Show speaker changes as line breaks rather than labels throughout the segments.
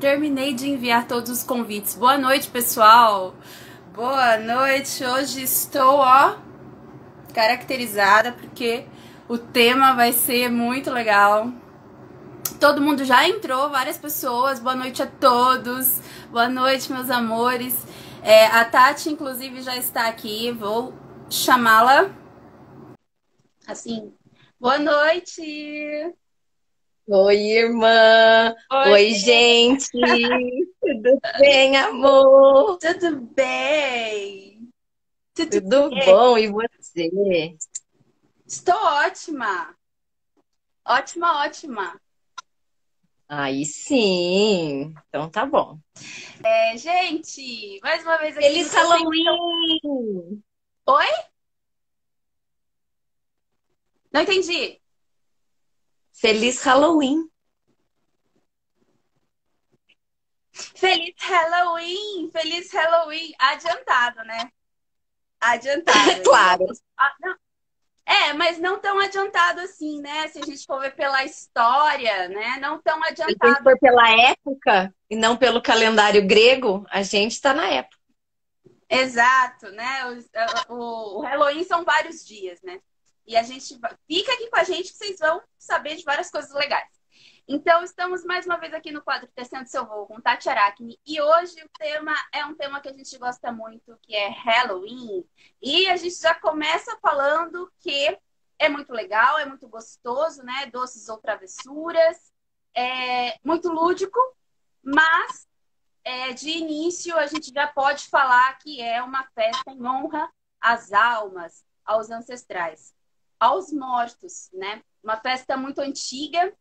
Terminei de enviar todos os convites. Boa noite, pessoal. Boa noite. Hoje estou, caracterizada porque o tema vai ser muito legal. Todo mundo já entrou, várias pessoas. Boa noite a todos. Boa noite, meus amores. A Tati, inclusive, já está aqui. Vou chamá-la. Assim. Boa noite.
Oi, irmã!
Oi,
Oi, gente! Tudo bem, amor?
tudo bem? Tudo
Tudo
bem?
bom? E você?
Estou ótima. Ótima, ótima.
Aí sim! Então tá bom.
Gente, mais uma vez aqui no
Feliz
seu Tempão.
Halloween!
Oi? Não entendi.
Feliz Halloween!
Feliz Halloween! Feliz Halloween! Adiantado, né? Adiantado.
Claro,
Não. Mas não tão adiantado assim, né? Se a gente for ver pela história, né? Não tão
se a gente
adiantado.
for pela época e não pelo calendário grego, a gente tá na época.
Exato, né? O Halloween são vários dias, né? E a gente fica aqui com a gente que vocês vão saber de várias coisas legais. Então, estamos mais uma vez aqui no quadro Tecendo Seu Voo com Tati Aracne. E hoje o tema é um tema que a gente gosta muito, que é Halloween. E a gente já começa falando que é muito legal, é muito gostoso, né? Doces ou travessuras. É muito lúdico, mas de início a gente já pode falar que é uma festa em honra às almas, aos ancestrais, aos mortos, né? Uma festa muito antiga,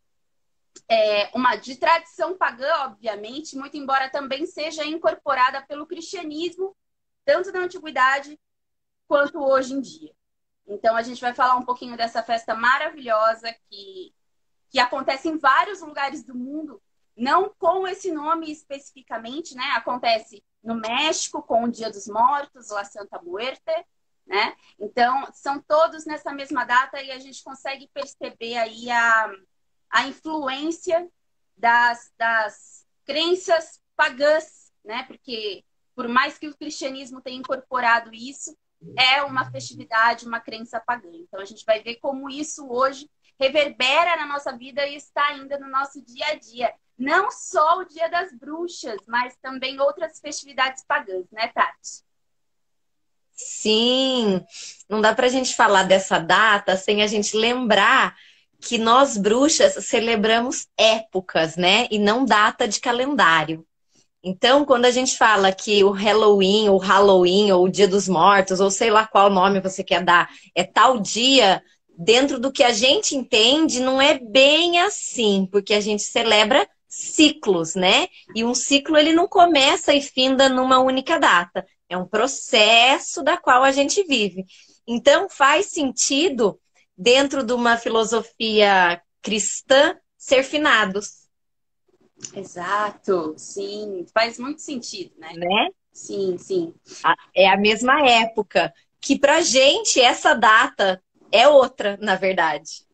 uma de tradição pagã, obviamente, muito embora também seja incorporada pelo cristianismo, tanto na antiguidade quanto hoje em dia. Então a gente vai falar um pouquinho dessa festa maravilhosa que acontece em vários lugares do mundo, não com esse nome especificamente, né? Acontece no México com o Dia dos Mortos, La Santa Muerte, né? Então, são todos nessa mesma data e a gente consegue perceber aí a influência das crenças pagãs, né? Porque por mais que o cristianismo tenha incorporado isso, é uma festividade, uma crença pagã. Então a gente vai ver como isso hoje reverbera na nossa vida e está ainda no nosso dia a dia. Não só o Dia das Bruxas, mas também outras festividades pagãs, né, Tati?
Sim, não dá pra gente falar dessa data sem a gente lembrar que nós bruxas celebramos épocas, né? E não data de calendário. Então, quando a gente fala que o Halloween, ou o Dia dos Mortos, ou sei lá qual nome você quer dar, é tal dia, dentro do que a gente entende, não é bem assim, porque a gente celebra ciclos, né? E um ciclo ele não começa e finda numa única data. É um processo da qual a gente vive. Então, faz sentido, dentro de uma filosofia cristã, ser finados,
Exato, sim, faz muito sentido, né?
né?
Sim, sim.
É a mesma época. Que pra gente essa data é outra, na verdade,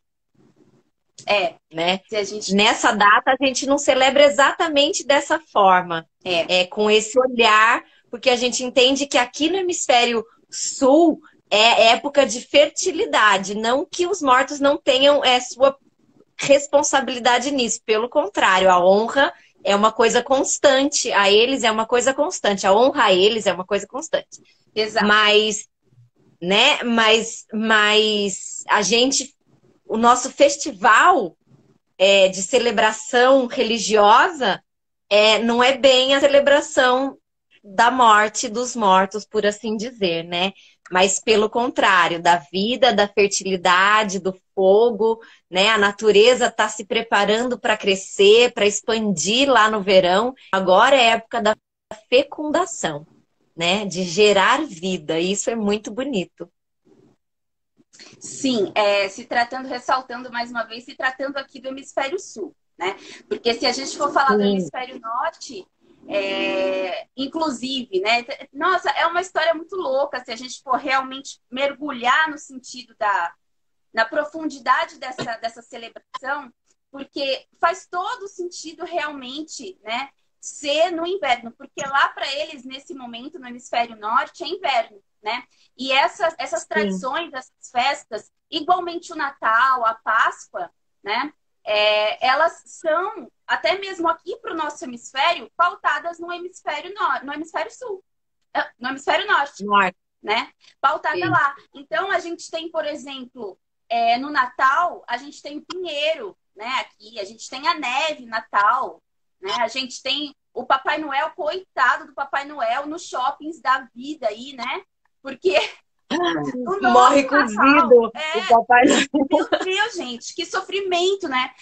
né?
Se a gente.
Nessa data a gente não celebra exatamente dessa forma,
É,
com esse olhar, porque a gente entende que aqui no hemisfério sul é época de fertilidade, não que os mortos não tenham sua responsabilidade nisso, pelo contrário, a honra é uma coisa constante, a eles é uma coisa constante, a honra a eles é uma coisa constante.
exato.
Mas, né? Mas a gente, o nosso festival de celebração religiosa não é bem a celebração da morte dos mortos, por assim dizer, né? Mas pelo contrário, da vida, da fertilidade, do fogo, né? A natureza está se preparando para crescer, para expandir lá no verão. Agora é a época da fecundação, né? De gerar vida. E isso é muito bonito.
Sim, se tratando, ressaltando mais uma vez, se tratando aqui do hemisfério sul, né? Porque se a gente for falar do
Sim.
hemisfério norte, inclusive, né? Nossa, é uma história muito louca se a gente for realmente mergulhar no sentido na profundidade dessa celebração, porque faz todo sentido realmente, né? ser no inverno, porque lá para eles, nesse momento, no hemisfério norte, é inverno, né? E essas tradições, essas festas, igualmente o Natal, a Páscoa, né? Elas são, até mesmo aqui para o nosso hemisfério, pautadas no hemisfério, no hemisfério sul, no hemisfério norte, né? Pautada lá. Então, a gente tem, por exemplo, no Natal, a gente tem o pinheiro, né? Aqui, a gente tem a neve, Natal, né? A gente tem o Papai Noel, coitado do Papai Noel, nos shoppings da vida aí, né? Porque
morre cozido o Papai Noel.
Meu Deus, gente, que sofrimento, né?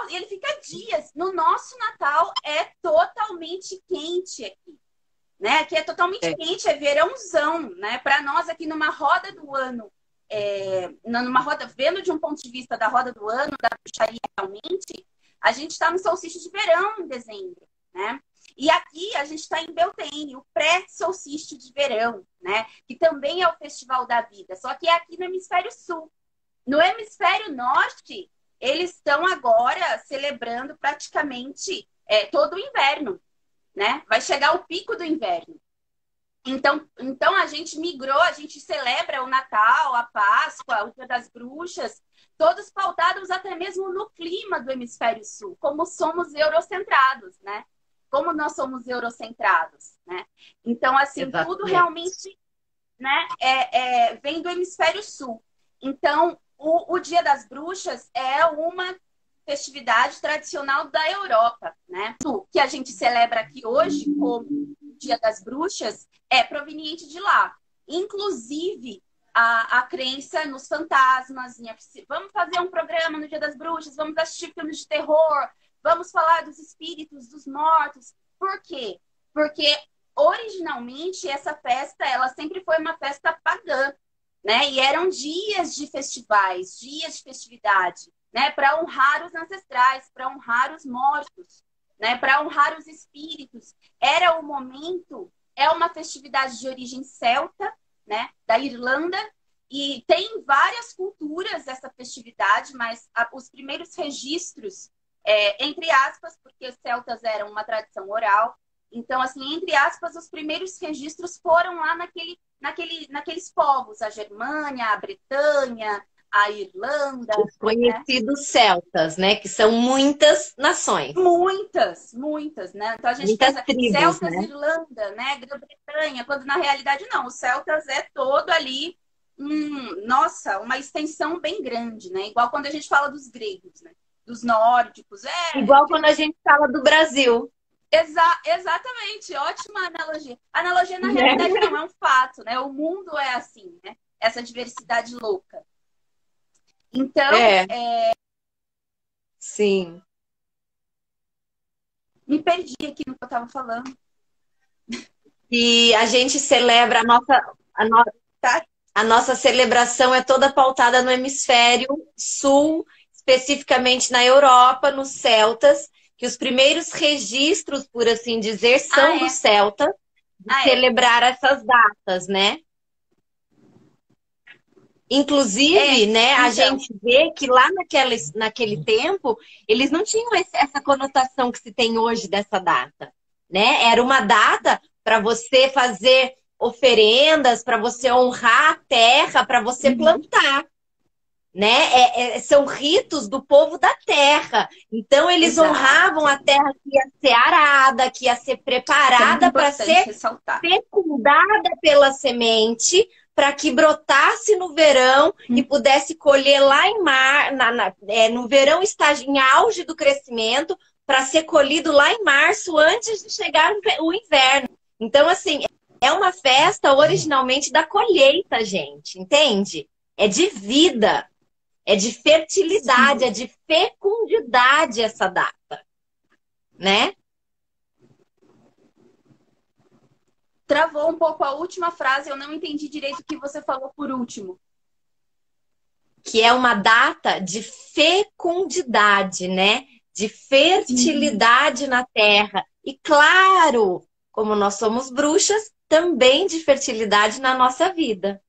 E ele fica dias. No nosso Natal é totalmente quente aqui, né? Aqui é totalmente quente, é verãozão, né? Para nós aqui numa roda do ano, numa roda, vendo de um ponto de vista da roda do ano, da bruxaria realmente, a gente está no solstício de verão em dezembro, né? E aqui a gente está em Beltane, o pré-solstício de verão, né? Que também é o Festival da Vida, só que é aqui no hemisfério sul. No hemisfério norte, eles estão agora celebrando praticamente todo o inverno, né? Vai chegar o pico do inverno. Então a gente migrou, a gente celebra o Natal, a Páscoa, o Dia das Bruxas, todos pautados até mesmo no clima do hemisfério sul, como somos eurocentrados, né? Como nós somos eurocentrados, né? Então, assim, exatamente, tudo realmente, né, vem do hemisfério sul. Então, o Dia das Bruxas é uma festividade tradicional da Europa, né? O que a gente celebra aqui hoje como Dia das Bruxas é proveniente de lá. Inclusive, a crença nos fantasmas, vamos fazer um programa no Dia das Bruxas, vamos assistir filmes de terror, vamos falar dos espíritos, dos mortos. Por quê? Porque originalmente essa festa, ela sempre foi uma festa pagã, né? E eram dias de festivais, dias de festividade, né? Para honrar os ancestrais, para honrar os mortos, né? Para honrar os espíritos. Era o momento, é uma festividade de origem celta, né? Da Irlanda, e tem várias culturas essa festividade, mas os primeiros registros, entre aspas, porque os celtas eram uma tradição oral, então, assim, entre aspas, os primeiros registros foram lá naqueles povos, a Germânia, a Bretanha, a Irlanda.
Os conhecidos celtas, né? Que são muitas nações.
Muitas, né? Então a gente pensa tribos, celtas, né? Irlanda, né? Grã-Bretanha, quando na realidade não, os celtas é todo ali, nossa, uma extensão bem grande, né? Igual quando a gente fala dos gregos, né? Dos nórdicos.
Igual quando a gente fala do Brasil.
Exatamente, ótima analogia. Analogia, na realidade, não é um fato, né? O mundo é assim, né? Essa diversidade louca. Então,
sim.
Me perdi aqui no que eu estava falando.
E a gente celebra a nossa celebração é toda pautada no hemisfério sul, especificamente na Europa, nos celtas, que os primeiros registros, por assim dizer, são dos celtas, de celebrar essas datas, né? Inclusive, né, a gente vê que lá naquele tempo, eles não tinham essa conotação que se tem hoje dessa data, né? Era uma data para você fazer oferendas, para você honrar a terra, para você plantar, né? São ritos do povo da terra. Então, eles honravam a terra que ia ser arada, que ia ser preparada para ser fecundada pela semente, para que brotasse no verão e pudesse colher lá no verão, estágio em auge do crescimento, para ser colhido lá em março, antes de chegar o inverno. Então, assim, é uma festa originalmente da colheita, gente, entende? É de vida, é de fertilidade, é de fecundidade essa data, né?
Travou um pouco a última frase, eu não entendi direito o que você falou por último.
Que é uma data de fecundidade, né? De fertilidade na terra. E claro, como nós somos bruxas, também de fertilidade na nossa vida.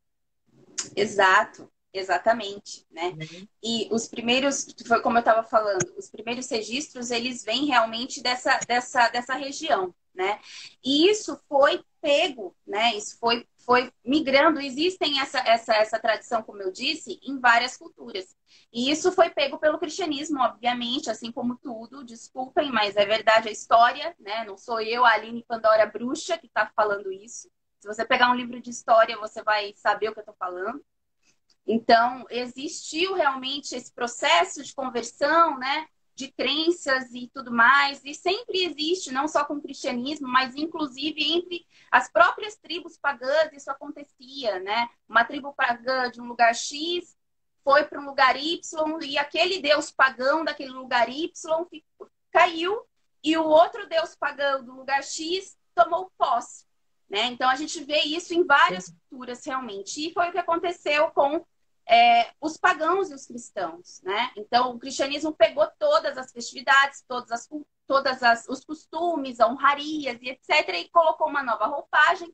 Exato. Exatamente, né?
Né?
E os primeiros, foi como eu estava falando, os primeiros registros, eles vêm realmente dessa região, né? E isso foi pego, né? Isso foi migrando. Existem essa tradição, como eu disse, em várias culturas. E isso foi pego pelo cristianismo, obviamente, assim como tudo. Desculpem, mas é verdade a história, né? Não sou eu, a Aline Pandora Bruxa, que está falando isso. Se você pegar um livro de história, você vai saber o que eu estou falando. Então, existiu realmente esse processo de conversão, né? De crenças e tudo mais, e sempre existe, não só com o cristianismo, mas inclusive entre as próprias tribos pagãs, isso acontecia, né? Uma tribo pagã de um lugar X foi para um lugar Y, e aquele deus pagão daquele lugar Y caiu, e o outro deus pagão do lugar X tomou posse, né? Então, a gente vê isso em várias culturas, realmente, e foi o que aconteceu com os pagãos e os cristãos, né? Então, o cristianismo pegou todas as festividades, os costumes, honrarias e etc., e colocou uma nova roupagem,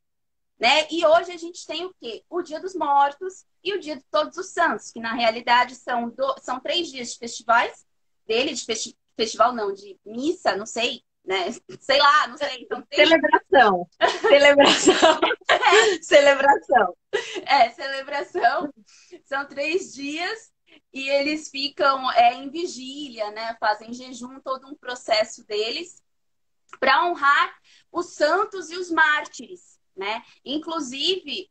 né? E hoje a gente tem o quê? O Dia dos Mortos e o Dia de Todos os Santos, que na realidade são 3 dias de festivais festival não, de missa, não sei, né? Sei lá, não sei. Então,
Celebração. Celebração. Celebração.
Celebração. São 3 dias e eles ficam em vigília, né? Fazem jejum, todo um processo deles para honrar os santos e os mártires, né? Inclusive,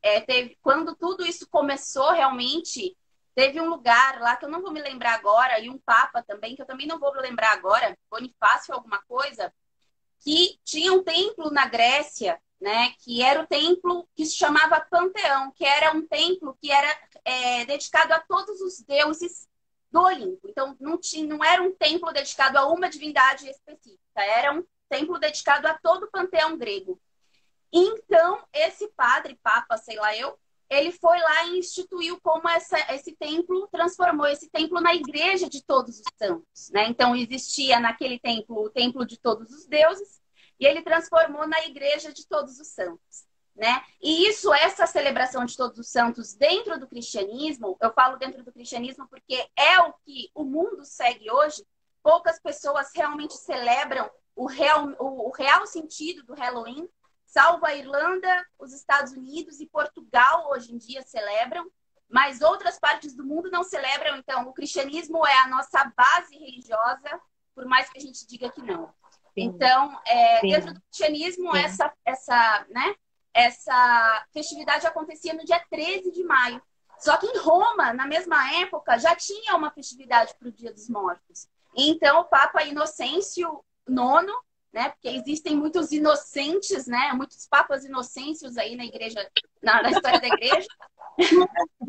quando tudo isso começou realmente, teve um lugar lá que eu não vou me lembrar agora, e um papa também, que eu também não vou me lembrar agora, Bonifácio alguma coisa, que tinha um templo na Grécia, né, que era o templo que se chamava Panteão, que era um templo que era dedicado a todos os deuses do Olimpo. Então, não era um templo dedicado a uma divindade específica, era um templo dedicado a todo o panteão grego. Então, esse padre, papa, sei lá eu, ele foi lá e instituiu como esse templo, transformou esse templo na igreja de todos os santos, né? Então, existia naquele templo o templo de todos os deuses, e ele transformou na igreja de todos os santos, né? E essa celebração de todos os santos dentro do cristianismo, eu falo dentro do cristianismo porque é o que o mundo segue hoje. Poucas pessoas realmente celebram o real sentido do Halloween, salvo a Irlanda, os Estados Unidos e Portugal hoje em dia celebram, mas outras partes do mundo não celebram. Então, o cristianismo é a nossa base religiosa, por mais que a gente diga que não. Sim. Então, dentro do cristianismo, essa festividade acontecia no dia 13 de maio. Só que em Roma, na mesma época, já tinha uma festividade para o Dia dos Mortos. Então, o Papa Inocêncio IX, né? Porque existem muitos inocentes, né? Muitos papas inocêncios aí na igreja, na história da igreja.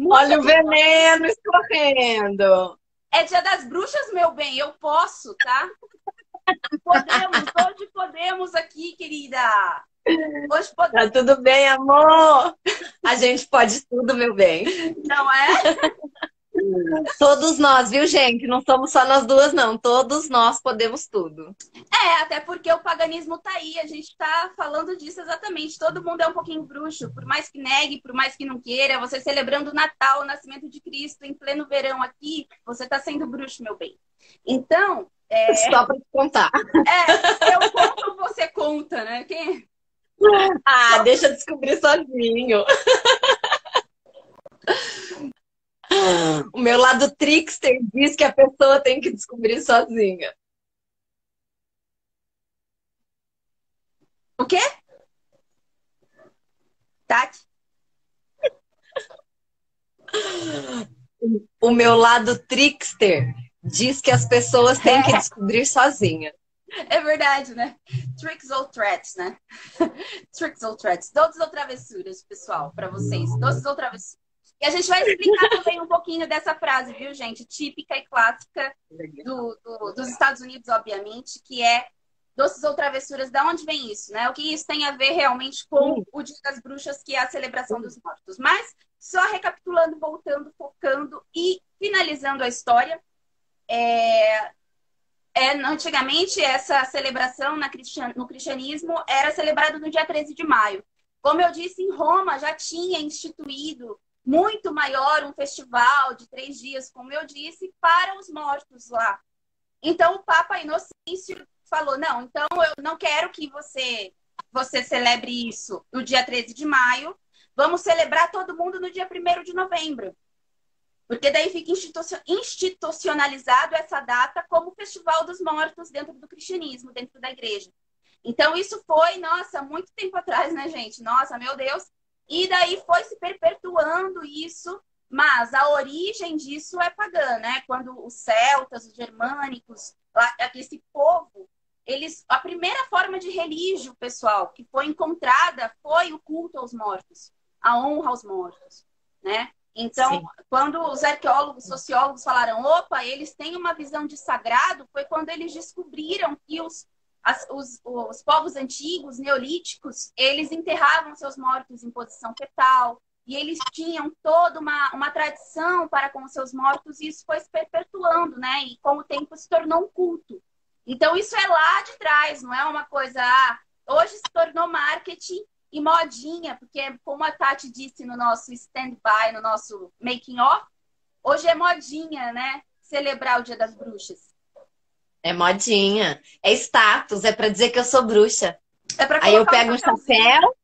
Olha o veneno escorrendo.
É Dia das Bruxas, meu bem, eu posso, tá? Hoje podemos aqui, querida. Hoje podemos.
Tá tudo bem, amor? A gente pode tudo, meu bem.
Não é?
Todos nós, viu, gente? Não somos só nós duas, não. Todos nós podemos tudo.
Até porque o paganismo tá aí. A gente tá falando disso exatamente. Todo mundo é um pouquinho bruxo. Por mais que negue, por mais que não queira. Você celebrando o Natal, o nascimento de Cristo, em pleno verão aqui, você tá sendo bruxo, meu bem. Então...
Só pra te contar.
Eu conto ou você conta, né? Quem...
Deixa eu descobrir sozinho. O meu lado trickster diz que a pessoa tem que descobrir sozinha.
O quê? Tati?
O meu lado trickster diz que as pessoas têm que descobrir sozinha.
É verdade, né? Tricks ou threats, né? Tricks ou threats. Doces ou travessuras, pessoal, para vocês. Doces ou travessuras. E a gente vai explicar também um pouquinho dessa frase, viu, gente? Típica e clássica dos Estados Unidos, obviamente, que é doces ou travessuras. Da onde vem isso, né? O que isso tem a ver realmente com o Dia das Bruxas, que é a celebração dos mortos. Mas, só recapitulando, voltando, focando e finalizando a história, antigamente, essa celebração no cristianismo era celebrada no dia 13 de maio. Como eu disse, em Roma já tinha instituído muito maior, um festival de 3 dias, como eu disse, para os mortos lá. Então o Papa Inocêncio falou, não, então eu não quero que você celebre isso no dia 13 de maio, vamos celebrar todo mundo no dia 1º de novembro. Porque daí fica institucionalizado essa data como Festival dos Mortos dentro do cristianismo, dentro da igreja. Então isso foi, nossa, muito tempo atrás, né, gente? Nossa, meu Deus. E daí foi se perpetuando isso, mas a origem disso é pagã, né? Quando os celtas, os germânicos, esse povo, a primeira forma de relígio, pessoal, que foi encontrada foi o culto aos mortos, a honra aos mortos, né? Então, sim, quando os arqueólogos, sociólogos falaram, opa, eles têm uma visão de sagrado, foi quando eles descobriram que os povos antigos, neolíticos, eles enterravam seus mortos em posição fetal, e eles tinham toda uma tradição para com os seus mortos, e isso foi se perpetuando, né? E com o tempo se tornou um culto. Então, isso é lá de trás, não é uma coisa... hoje se tornou marketing e modinha, porque como a Tati disse no nosso stand-by, no nosso making-off, hoje é modinha, né? Celebrar o Dia das Bruxas.
É modinha, é status, é pra dizer que eu sou bruxa.
É pra
aí eu pego um chapéu,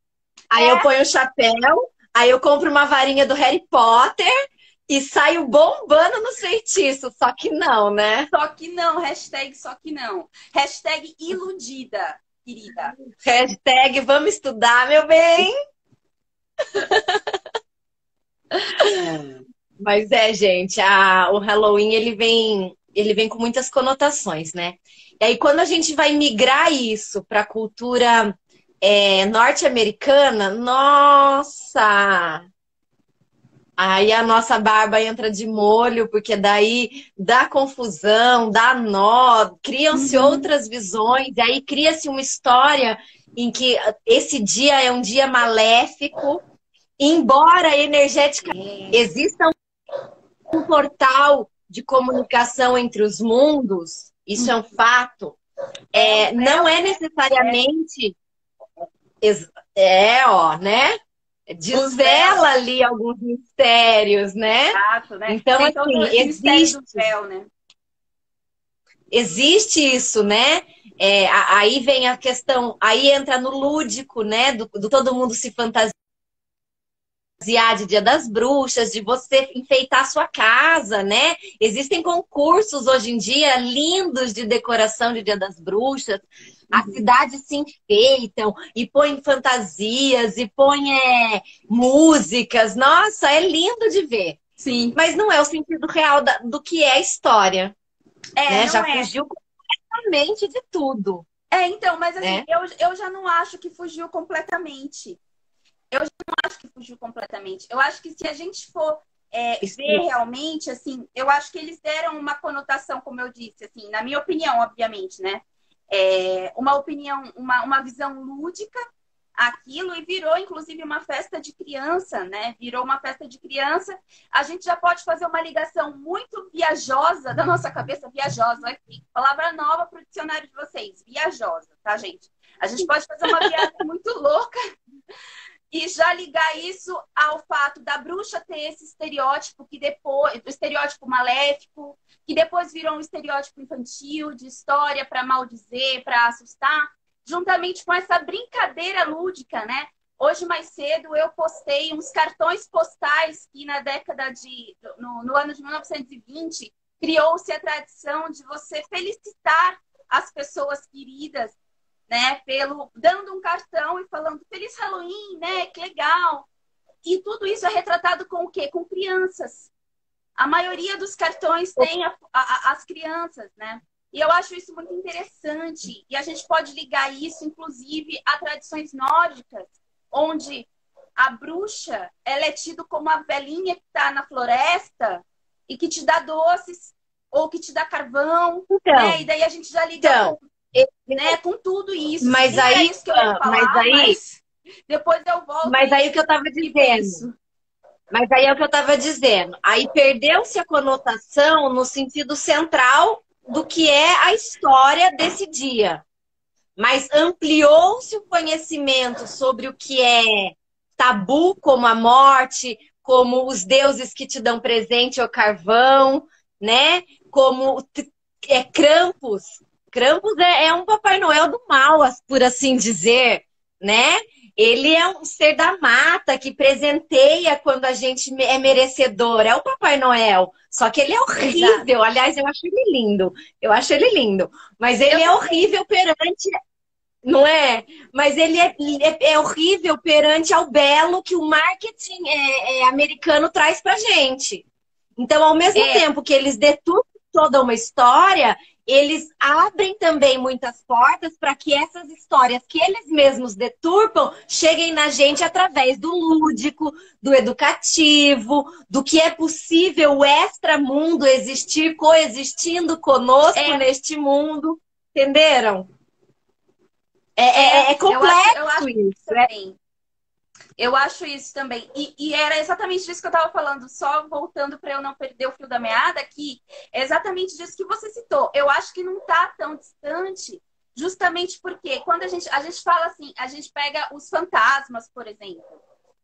aí eu ponho o chapéu, aí eu compro uma varinha do Harry Potter e saio bombando nos feitiços. Só que não, né?
Só que não, hashtag só que não. Hashtag iludida, querida.
Hashtag vamos estudar, meu bem. Mas gente, o Halloween ele vem com muitas conotações, né? E aí, quando a gente vai migrar isso para a cultura norte-americana, nossa! Aí a nossa barba entra de molho, porque daí dá confusão, dá nó, criam-se outras visões, e aí cria-se uma história em que esse dia é um dia maléfico, embora energeticamente exista um portal de comunicação entre os mundos, isso é um fato, não é necessariamente... né? Desvela ali alguns mistérios, né?
Exato, né?
Então, assim, existe...
do véu, né?
Existe isso, né? Aí vem a questão, aí entra no lúdico, né? Do todo mundo se fantasiar de Dia das Bruxas, de você enfeitar a sua casa, né? Existem concursos hoje em dia lindos de decoração de Dia das Bruxas. As cidades se enfeitam e põem fantasias e põem músicas. Nossa, é lindo de ver.
Sim.
Mas não é o sentido real do que é a história. Né? Já fugiu completamente de tudo.
Então, mas assim, eu já não acho que fugiu completamente. Eu acho que se a gente for ver realmente, assim, eu acho que eles deram uma conotação, como eu disse, assim, na minha opinião, obviamente, né? Uma opinião, uma visão lúdica aquilo, e virou, inclusive, uma festa de criança, né? Virou uma festa de criança. A gente já pode fazer uma ligação muito viajosa da nossa cabeça, viajosa, aqui, palavra nova para o dicionário de vocês, viajosa, tá, gente? A gente pode fazer uma viagem muito louca e já ligar isso ao fato da bruxa ter esse estereótipo que depois, do estereótipo maléfico, que depois virou um estereótipo infantil, de história para maldizer, para assustar, juntamente com essa brincadeira lúdica, né? Hoje, mais cedo, eu postei uns cartões postais que na década no ano de 1920, criou-se a tradição de você felicitar as pessoas queridas, né, dando um cartão e falando Feliz Halloween, né, que legal. E tudo isso é retratado com o quê? Com crianças. A maioria dos cartões tem as crianças, né? E eu acho isso muito interessante. E a gente pode ligar isso, inclusive, a tradições nórdicas, onde a bruxa ela é tida como a velhinha que está na floresta e que te dá doces ou que te dá carvão.
Então,
né? E daí a gente já liga com tudo isso.
Mas aí,
é isso que eu ia falar, mas depois eu volto.
Mas aí o que eu estava dizendo. Mas aí é o que eu estava dizendo. Aí perdeu-se a conotação no sentido central do que é a história desse dia. Mas ampliou-se o conhecimento sobre o que é tabu, como a morte, como os deuses que te dão presente ou carvão, né? Como Krampus. Krampus é um Papai Noel do mal, por assim dizer, né? Ele é um ser da mata que presenteia quando a gente é merecedor. É o Papai Noel. Só que ele é horrível.
Exato.
Aliás, eu acho ele lindo. Eu acho ele lindo. Mas ele é horrível perante. Não é? Mas ele é horrível perante ao belo que o marketing americano traz pra gente. Então, ao mesmo tempo que eles deturpam toda uma história, eles abrem também muitas portas para que essas histórias que eles mesmos deturpam cheguem na gente através do lúdico, do educativo, do que é possível o extramundo existir coexistindo conosco neste mundo. Entenderam? É complexo
eu acho
isso.
Também. Eu acho isso também. E era exatamente disso que eu estava falando, só voltando para eu não perder o fio da meada, que é exatamente disso que você citou. Eu acho que não está tão distante, justamente porque quando a gente fala assim, a gente pega os fantasmas, por exemplo,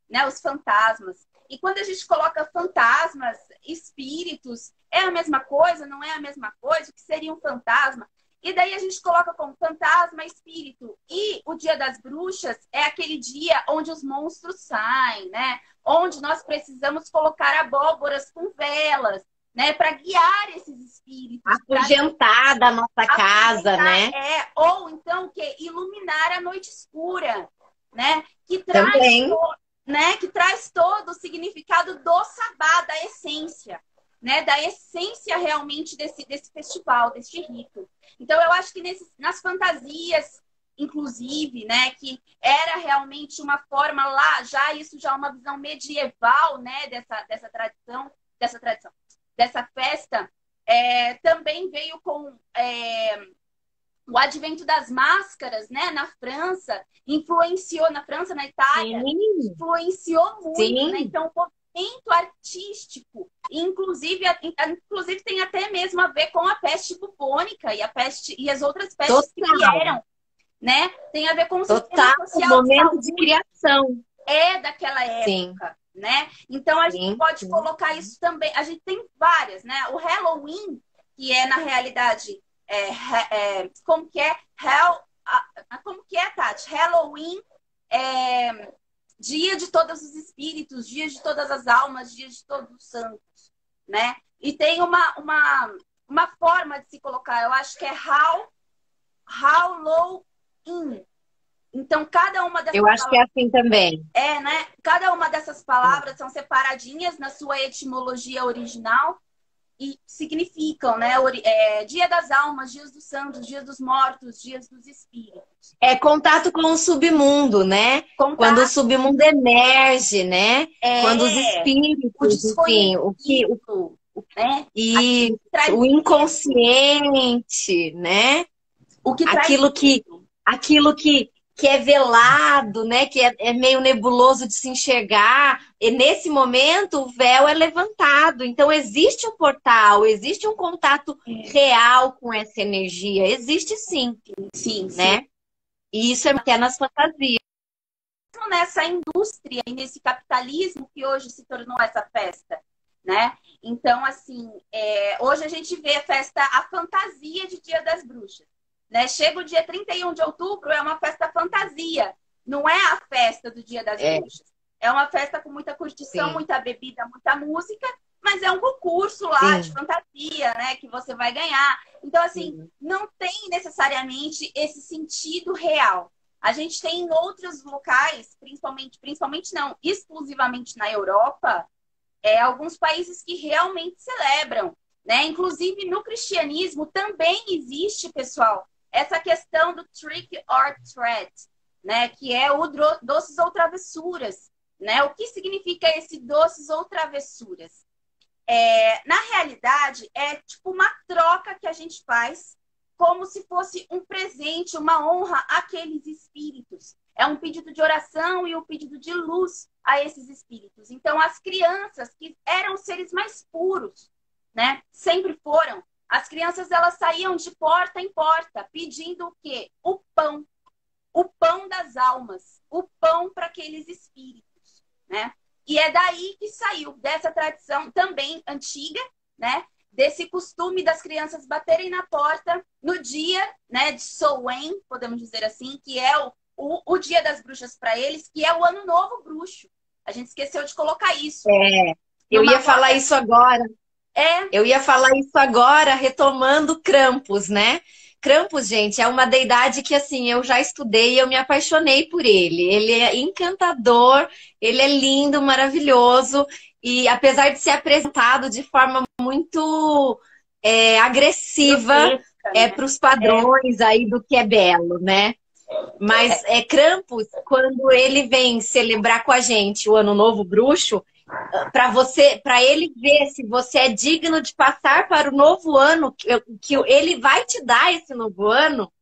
né? Os fantasmas. E quando a gente coloca fantasmas, espíritos, é a mesma coisa, não é a mesma coisa? O que seria um fantasma? E daí a gente coloca como fantasma, espírito. E o Dia das Bruxas é aquele dia onde os monstros saem, né? Onde nós precisamos colocar abóboras com velas, né? Para guiar esses espíritos.
Afugentar da nossa casa, né?
Ou então que iluminar a noite escura, né? Que traz todo o significado do sabá, da essência, né? Da essência realmente desse festival, deste rito. Então, eu acho que nas fantasias, inclusive, né, que era realmente uma forma lá, isso já é uma visão medieval, né, dessa festa, também veio com o advento das máscaras, né, na França, influenciou, na França, na Itália, influenciou muito, né? Então, movimento artístico, inclusive tem até mesmo a ver com a peste bubônica e as outras pestes que vieram, né? Tem a ver com o sistema social,
o momento de criação
daquela época, né? Então a gente pode colocar isso também. A gente tem várias, né? O Halloween, que é na realidade como que é Tati? Halloween dia de todos os espíritos, dia de todas as almas, dia de todos os santos, né? E tem uma forma de se colocar, eu acho que é Halloween. Então, cada uma dessas
palavras... Eu acho que é assim também.
Né? Cada uma dessas palavras são separadinhas na sua etimologia original e significam, né? Dia das almas, dias dos santos, dias dos mortos, dias dos espíritos.
É contato com o submundo, né? Quando o submundo emerge, né? Quando os espíritos, enfim, o inconsciente, né? Aquilo que é velado, né? Que é meio nebuloso de se enxergar. E nesse momento, o véu é levantado. Então, existe um portal, existe um contato real com essa energia. Existe sim.
Sim,
né?
Sim.
E isso é até nas fantasias.
Nessa indústria e nesse capitalismo que hoje se tornou essa festa, né? Então, assim, hoje a gente vê a fantasia de Dia das Bruxas. Né? Chega o dia 31 de outubro, é uma festa fantasia. Não é a festa do Dia das Bruxas. É uma festa com muita curtição, muita bebida, muita música, mas é um concurso lá de fantasia, né? Que você vai ganhar. Então, assim, não tem necessariamente esse sentido real. A gente tem em outros locais, principalmente não, exclusivamente na Europa, alguns países que realmente celebram, né? Inclusive, no cristianismo também existe, pessoal, essa questão do trick or treat, né? Que é o doces ou travessuras, né? O que significa esse doces ou travessuras? Na realidade, é tipo uma troca que a gente faz como se fosse um presente, uma honra àqueles espíritos. É um pedido de oração e um pedido de luz a esses espíritos. Então, as crianças que eram seres mais puros, né? Sempre foram. As crianças, elas saíam de porta em porta, pedindo o quê? O pão. O pão das almas. O pão para aqueles espíritos, né? E é daí que saiu, dessa tradição também antiga, né? Desse costume das crianças baterem na porta no dia, né, de Samhain, podemos dizer assim, que é o dia das bruxas para eles, que é o ano novo bruxo. A gente esqueceu de colocar isso.
Eu
Numa
ia falar
roda...
isso agora. Eu ia falar isso agora, retomando Krampus, né? Krampus, gente, é uma deidade que, assim, eu já estudei e eu me apaixonei por ele. Ele é encantador, ele é lindo, maravilhoso. E apesar de ser apresentado de forma muito agressiva,
grotesca, né?
para os padrões aí do que é belo, né? Mas Krampus, quando ele vem celebrar com a gente o Ano Novo Bruxo, para ele ver se você é digno de passar para o novo ano, que ele vai te dar esse novo ano,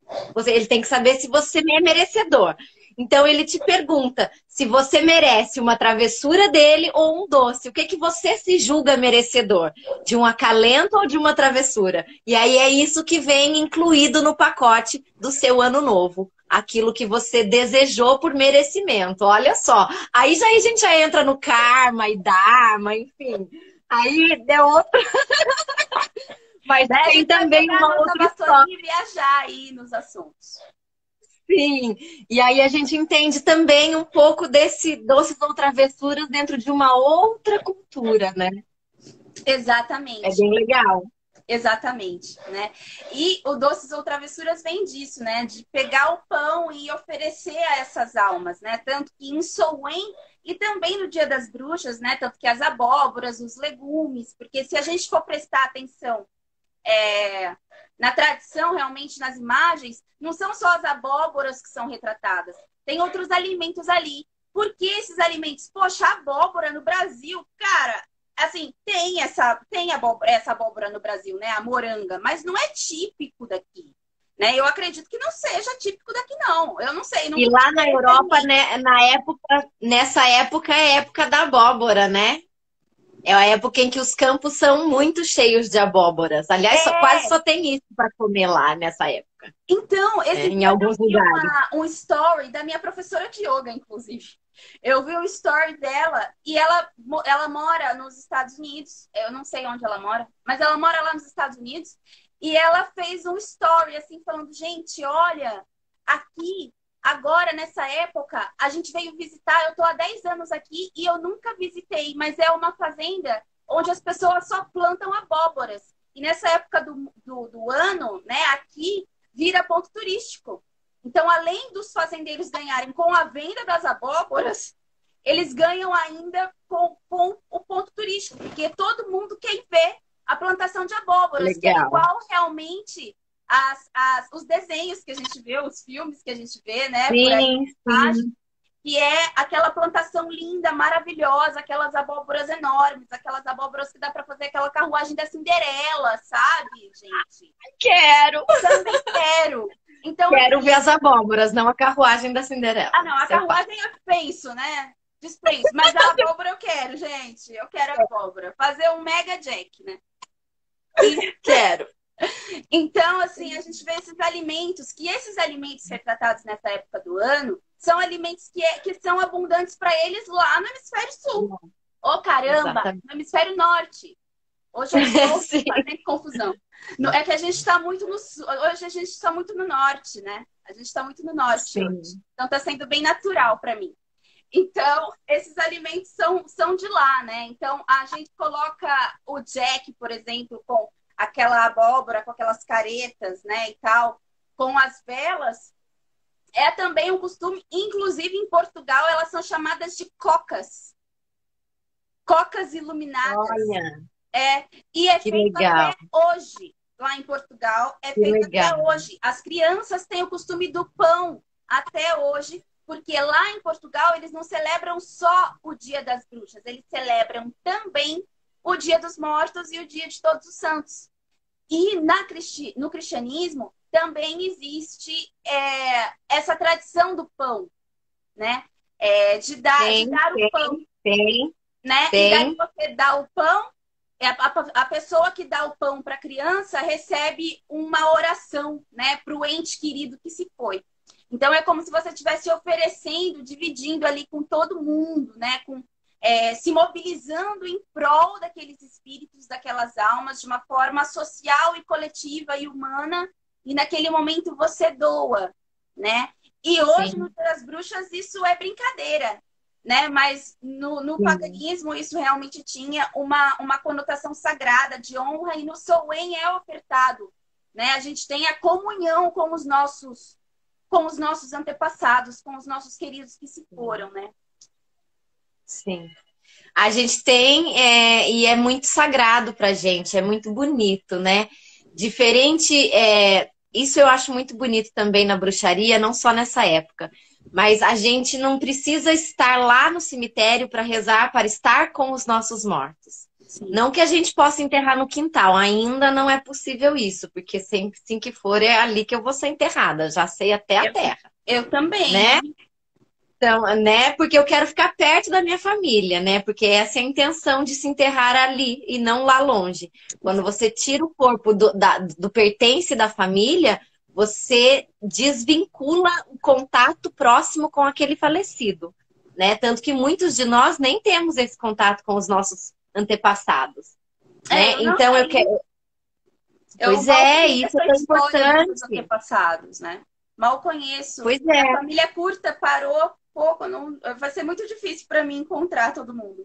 ele tem que saber se você é merecedor. Então ele te pergunta se você merece uma travessura dele ou um doce. O que você se julga merecedor? De um acalento ou de uma travessura? E aí é isso que vem incluído no pacote do seu ano novo. Aquilo que você desejou por merecimento. Olha só. Aí a gente já entra no karma e dharma, enfim. Aí deu outro. Mas tem também uma outra história.
E viajar aí nos assuntos.
Sim, e aí a gente entende também um pouco desse doces ou travessuras dentro de uma outra cultura, né?
Exatamente.
É bem legal.
Exatamente, né? E o doces ou travessuras vem disso, né? De pegar o pão e oferecer a essas almas, né? Tanto que em Samhain e também no Dia das Bruxas, né? Tanto que as abóboras, os legumes, porque se a gente for prestar atenção na tradição, realmente nas imagens, não são só as abóboras que são retratadas, tem outros alimentos ali. Por que esses alimentos? Poxa, a abóbora no Brasil, cara, assim, tem essa abóbora no Brasil, né? A moranga, mas não é típico daqui. Né? Eu acredito que não seja típico daqui, não. Eu não sei. Não
e lá na Europa, né, nessa época é a época da abóbora, né? É a época em que os campos são muito cheios de abóboras. Aliás, quase só tem isso para comer lá nessa época.
Então,
em alguns lugares.
Um story da minha professora de yoga, inclusive. Eu vi o story dela e ela mora nos Estados Unidos. Eu não sei onde ela mora, mas ela mora lá nos Estados Unidos. E ela fez um story, assim, falando, gente, olha, aqui, agora, nessa época, a gente veio visitar, eu tô há 10 anos aqui e eu nunca visitei, mas é uma fazenda onde as pessoas só plantam abóboras. E nessa época do ano, né, aqui, vira ponto turístico. Então, além dos fazendeiros ganharem com a venda das abóboras, eles ganham ainda com o ponto turístico, porque todo mundo quer ver a plantação de abóboras,
legal.
que é igual realmente os desenhos que a gente vê, os filmes que a gente vê, né?
Sim, sim.
Que é aquela plantação linda, maravilhosa, aquelas abóboras enormes, aquelas abóboras que dá para fazer aquela carruagem da Cinderela, sabe, gente?
Quero!
Também quero! Então,
quero ver as abóboras, não a carruagem da Cinderela.
Ah, não, a carruagem eu penso, né? Dispenso. Mas a abóbora eu quero, gente. Eu quero a abóbora. Fazer um mega jack, né?
Quero.
Então, assim, a gente vê esses alimentos retratados nessa época do ano são alimentos que são abundantes para eles lá no hemisfério sul. Oh, caramba! Exatamente. No hemisfério norte. Hoje eu estou fazendo confusão. É que a gente está muito no sul. Hoje a gente está muito no norte, né? A gente está muito no norte hoje. Então está sendo bem natural para mim. Então, esses alimentos são de lá, né? Então, a gente coloca o jack, por exemplo, com aquela abóbora, com aquelas caretas, né, e tal, com as velas. É também um costume, inclusive em Portugal, elas são chamadas de cocas. Cocas iluminadas.
Olha,
e é
que
feito
legal.
até hoje, lá em Portugal, é feito até hoje. As crianças têm o costume do pão até hoje, porque lá em Portugal eles não celebram só o Dia das Bruxas, eles celebram também o Dia dos Mortos e o Dia de Todos os Santos. E no cristianismo também existe essa tradição do pão, né? De dar o pão. Né? E daí você dá o pão, a pessoa que dá o pão para a criança recebe uma oração, né, para o ente querido que se foi. Então é como se você estivesse oferecendo, dividindo ali com todo mundo, né? se mobilizando em prol daqueles espíritos, daquelas almas, de uma forma social e coletiva e humana, e naquele momento você doa, né? E hoje,
Sim,
no Dia das Bruxas, isso é brincadeira, né? Mas no
sim.
paganismo isso realmente tinha uma conotação sagrada de honra, e no Samhain é ofertado, né? A gente tem a comunhão com os nossos antepassados, com os nossos queridos que se foram, né?
Sim. A gente tem, e é muito sagrado pra gente, é muito bonito, né? Diferente, isso eu acho muito bonito também na bruxaria, não só nessa época. Mas a gente não precisa estar lá no cemitério para rezar, para estar com os nossos mortos.
Sim.
Não que a gente possa enterrar no quintal, ainda não é possível isso, porque sempre assim que for é ali que eu vou ser enterrada, já sei até a
Eu,
terra,
eu também.
né? Então, né? Porque eu quero ficar perto da minha família, né? Porque essa é a intenção de se enterrar ali e não lá longe. Quando você tira o corpo do pertence da família, você desvincula o contato próximo com aquele falecido, né? Tanto que muitos de nós nem temos esse contato com os nossos antepassados, né?
Eu não
Então eu quero.
tenho. Eu
Pois
mal
é,
conheço
isso é
a
tão
história dos meus
importante.
antepassados, né? Mal conheço.
Pois
Minha
é.
família é curta, parou pouco, não, vai ser muito difícil para mim encontrar todo mundo.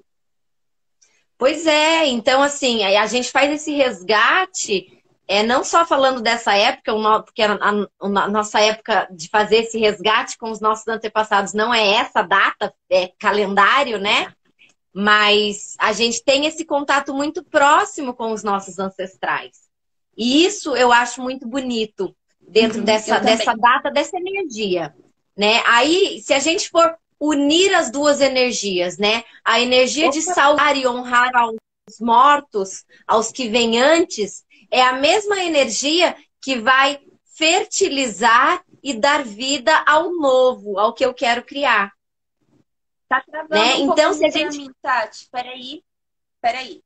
Pois é, então assim, aí a gente faz esse resgate, não só falando dessa época, porque a nossa época de fazer esse resgate com os nossos antepassados não é essa data, é calendário, né? Mas a gente tem esse contato muito próximo com os nossos ancestrais. E isso eu acho muito bonito dentro
Uhum, eu
dessa
também.
data, dessa energia, né? Aí, se a gente for unir as duas energias, né? A energia de
Opa,
saudar e honrar aos mortos, aos que vêm antes, é a mesma energia que vai fertilizar e dar vida ao novo, ao que eu quero criar,
tá travando
né?
um
Então, se
pouquinho
a
para
gente
mim, Tati. Peraí.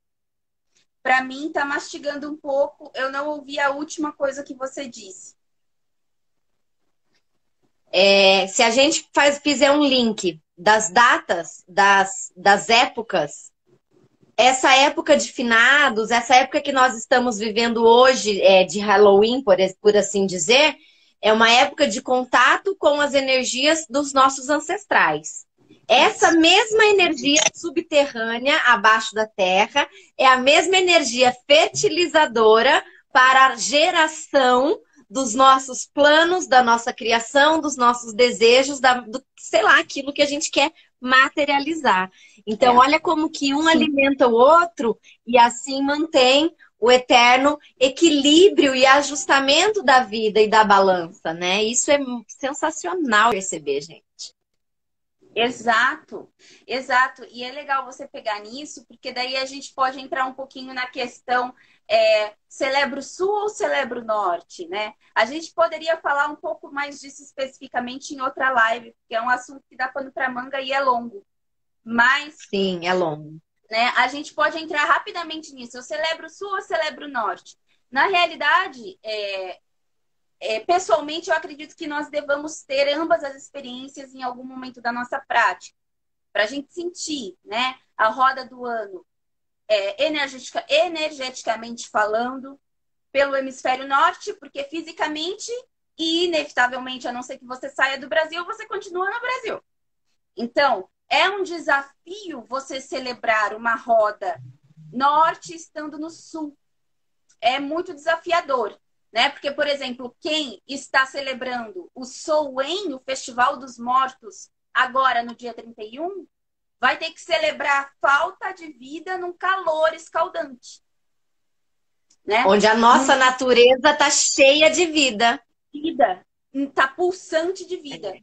Para mim, tá mastigando um pouco. Eu não ouvi a última coisa que você disse.
se a gente fizer um link das datas, das épocas, essa época de finados, essa época que nós estamos vivendo hoje, de Halloween, por assim dizer, é uma época de contato com as energias dos nossos ancestrais. Essa
Isso.
mesma energia subterrânea, abaixo da terra, é a mesma energia fertilizadora para a geração dos nossos planos, da nossa criação, dos nossos desejos, sei lá, aquilo que a gente quer materializar. Então,
É.
olha como que um alimenta o outro e assim mantém o eterno equilíbrio e ajustamento da vida e da balança, né? Isso é sensacional perceber, gente.
Exato, exato. E é legal você pegar nisso, porque daí a gente pode entrar um pouquinho na questão celebro sul ou celebro norte, né? A gente poderia falar um pouco mais disso especificamente em outra live, porque é um assunto que dá pano para manga e é longo. Mas,
Sim, é longo.
né, a gente pode entrar rapidamente nisso. Eu celebro sul ou celebro norte? Na realidade, pessoalmente, eu acredito que nós devamos ter ambas as experiências em algum momento da nossa prática, para a gente sentir, né, a roda do ano energeticamente falando, pelo hemisfério norte, porque fisicamente e inevitavelmente, a não ser que você saia do Brasil, você continua no Brasil. Então, é um desafio você celebrar uma roda norte estando no sul. É muito desafiador, né? Porque, por exemplo, quem está celebrando o Samhain, o Festival dos Mortos, agora no dia 31, vai ter que celebrar a falta de vida num calor escaldante, né?
Onde a nossa natureza está cheia de vida.
Vida, tá pulsante de vida,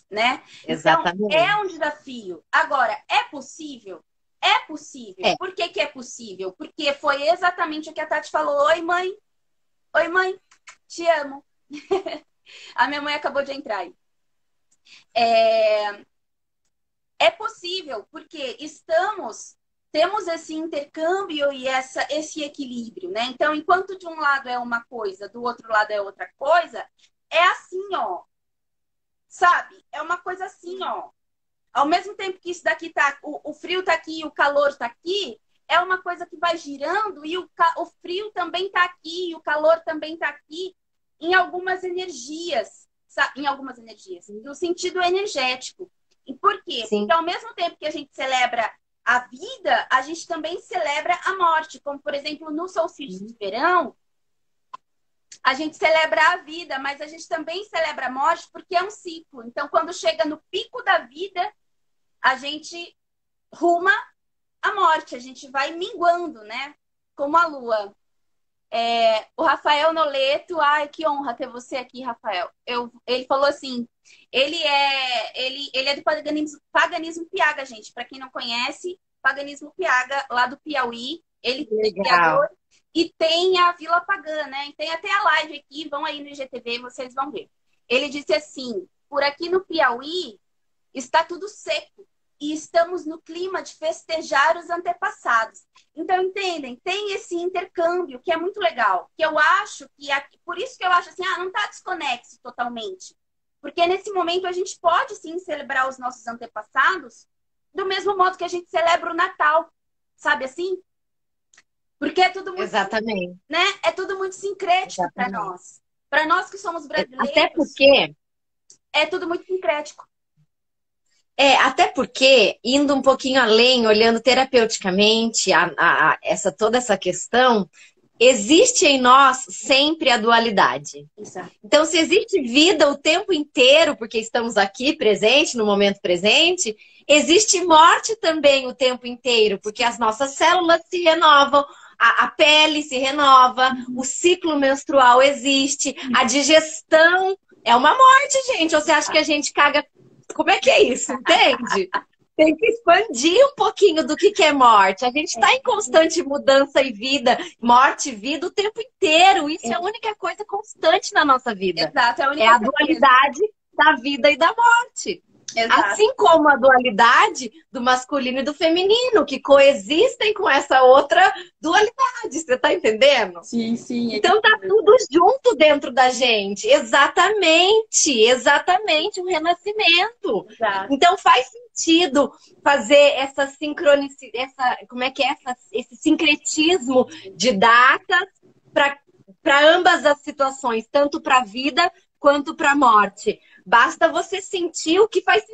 né? Então, é um
Exatamente.
desafio. Agora, é possível? É possível.
É.
Por que que é possível? Porque foi exatamente o que a Tati falou. Oi, mãe. Oi, mãe. Te amo. A minha mãe acabou de entrar aí. É possível, porque temos esse intercâmbio e esse equilíbrio, né? Então, enquanto de um lado é uma coisa, do outro lado é outra coisa, é assim, ó. Sabe? É uma coisa assim, ó. Ao mesmo tempo que isso daqui tá, o frio tá aqui e o calor tá aqui, é uma coisa que vai girando e o frio também tá aqui e o calor também tá aqui em algumas energias, em algumas energias, no sentido energético. E por quê?
Sim.
Porque ao mesmo tempo que a gente celebra a vida, a gente também celebra a morte. Como, por exemplo, no solstício de verão, a gente celebra a vida, mas a gente também celebra a morte porque é um ciclo. Então, quando chega no pico da vida, a gente ruma a morte, a gente vai minguando, né? Como a lua. O Rafael Noleto, ai, que honra ter você aqui, Rafael. Ele falou assim, ele é do paganismo Piaga, gente. Para quem não conhece, paganismo Piaga, lá do Piauí. Ele é criador e tem a Vila Pagã, né? E tem até a live aqui, vão aí no IGTV, vocês vão ver. Ele disse assim, por aqui no Piauí está tudo seco e estamos no clima de festejar os antepassados. Então, entendem? Tem esse intercâmbio que é muito legal. Que eu acho que... Por isso que eu acho assim, não está desconexo totalmente. Porque nesse momento a gente pode, sim, celebrar os nossos antepassados do mesmo modo que a gente celebra o Natal. Sabe assim? Porque é tudo muito...
Exatamente.
Né? É tudo muito sincrético para nós. Para nós que somos brasileiros...
Até porque...
É tudo muito sincrético.
Até porque, indo um pouquinho além, olhando terapeuticamente toda essa questão, existe em nós sempre a dualidade.
Exato.
Então, se existe vida o tempo inteiro, porque estamos aqui presente, no momento presente, existe morte também o tempo inteiro, porque as nossas células se renovam, a pele se renova, o ciclo menstrual existe, a digestão é uma morte, gente. Ou você acha que a gente caga... Como é que é isso? Entende? Tem que expandir um pouquinho do que é morte. A gente está em constante mudança e vida, morte e vida o tempo inteiro. Isso é a única coisa constante na nossa vida.
Exato,
é a dualidade da vida e da morte.
Exato.
Assim como a dualidade do masculino e do feminino, que coexistem com essa outra dualidade. Você tá entendendo?
Sim, sim.
Então tá tudo junto dentro da gente. Exatamente um renascimento.
Exato.
Então faz sentido fazer essa sincronicidade, esse sincretismo de datas para ambas as situações, tanto para a vida quanto para a morte. Basta você sentir o que faz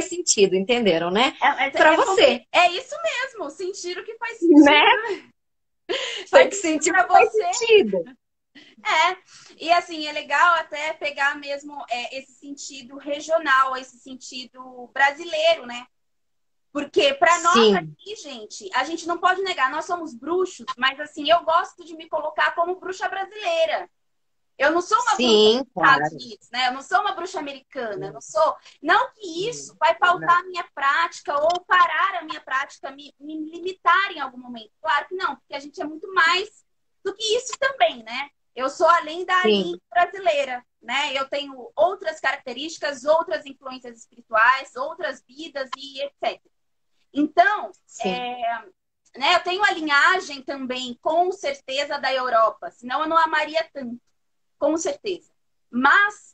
sentido, entenderam, né? Para você.
É isso mesmo, sentir o que faz sentido.
Né? Tem que sentir o que faz sentido.
E assim, é legal até pegar mesmo esse sentido regional, esse sentido brasileiro, né? Porque para nós aqui, gente, a gente não pode negar, nós somos bruxos, mas assim, eu gosto de me colocar como bruxa brasileira. Eu não sou uma bruxa dos Estados Unidos, né? Eu não sou uma bruxa americana. Eu não sou. Não que isso vai pautar a minha prática ou parar a minha prática, me limitar em algum momento. Claro que não, porque a gente é muito mais do que isso também, né? Eu sou além da língua brasileira, né? Eu tenho outras características, outras influências espirituais, outras vidas e etc. Então, né, eu tenho a linhagem também, com certeza, da Europa. Senão eu não amaria tanto. Com certeza. Mas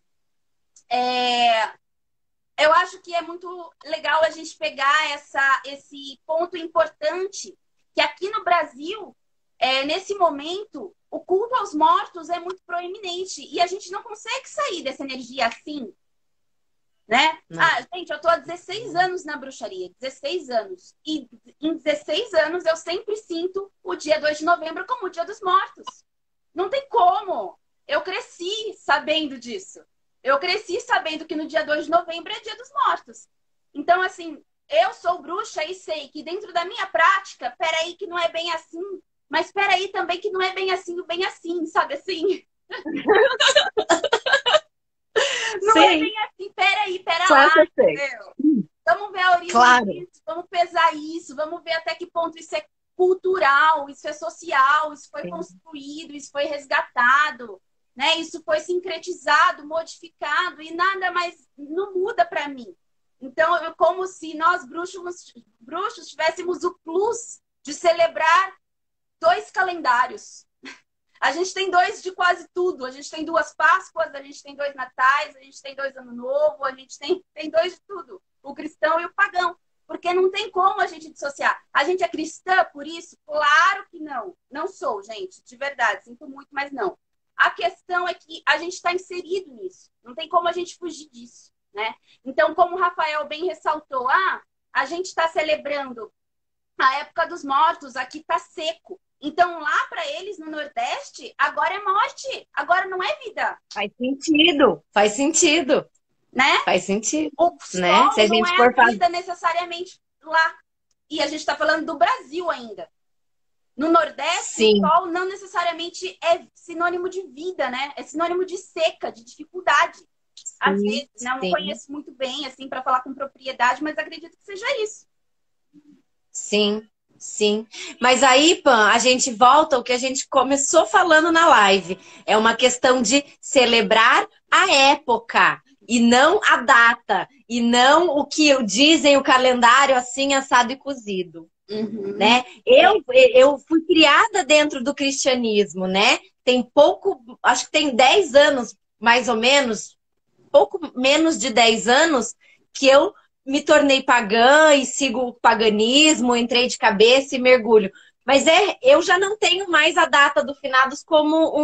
eu acho que é muito legal a gente pegar esse ponto importante que aqui no Brasil, nesse momento, o culto aos mortos é muito proeminente e a gente não consegue sair dessa energia assim, né? Gente, eu tô há 16 anos na bruxaria, 16 anos. E em 16 anos eu sempre sinto o dia 2 de novembro como o dia dos mortos. Não tem como. Eu cresci sabendo disso. Eu cresci sabendo que no dia 2 de novembro é dia dos mortos. Então, assim, eu sou bruxa e sei que dentro da minha prática, peraí que não é bem assim, mas peraí também que não é bem assim, bem assim, sabe assim? Não é bem assim, pera lá, entendeu? Vamos ver a origem disso, vamos pesar isso, vamos ver até que ponto isso é cultural, isso é social, isso foi construído, isso foi resgatado. Né? Isso foi sincretizado, modificado e nada mais não muda para mim. Então, é como se nós bruxos tivéssemos o plus de celebrar 2 calendários. A gente tem 2 de quase tudo. A gente tem 2 Páscoas, a gente tem 2 Natais, a gente tem 2 Ano Novo, a gente tem 2 de tudo. O cristão e o pagão. Porque não tem como a gente dissociar. A gente é cristã por isso? Claro que não. Não sou, gente. De verdade. Sinto muito, mas não. A questão é que a gente está inserido nisso. Não tem como a gente fugir disso, né? Então, como o Rafael bem ressaltou, a gente está celebrando a época dos mortos, aqui está seco. Então, lá para eles, no Nordeste, agora é morte. Agora não é vida.
Faz sentido. Faz sentido.
Né?
Faz sentido.
O sol
né? Se a gente
não
for
é a vida necessariamente lá. E a gente está falando do Brasil ainda. No Nordeste,
Sim.
o sol não necessariamente é sinônimo de vida, né? É sinônimo de seca, de dificuldade. Às vezes, né? Eu não conheço muito bem, assim, para falar com propriedade, mas acredito que seja isso.
Sim, sim. Mas aí, Pan, a gente volta ao que a gente começou falando na live. É uma questão de celebrar a época e não a data. E não o que dizem o calendário assim, assado e cozido.
Uhum.
Né? Eu fui criada dentro do cristianismo, né? Tem pouco, acho que tem 10 anos, mais ou menos, pouco menos de 10 anos, que eu me tornei pagã e sigo o paganismo, entrei de cabeça e mergulho. Mas eu já não tenho mais a data do finados como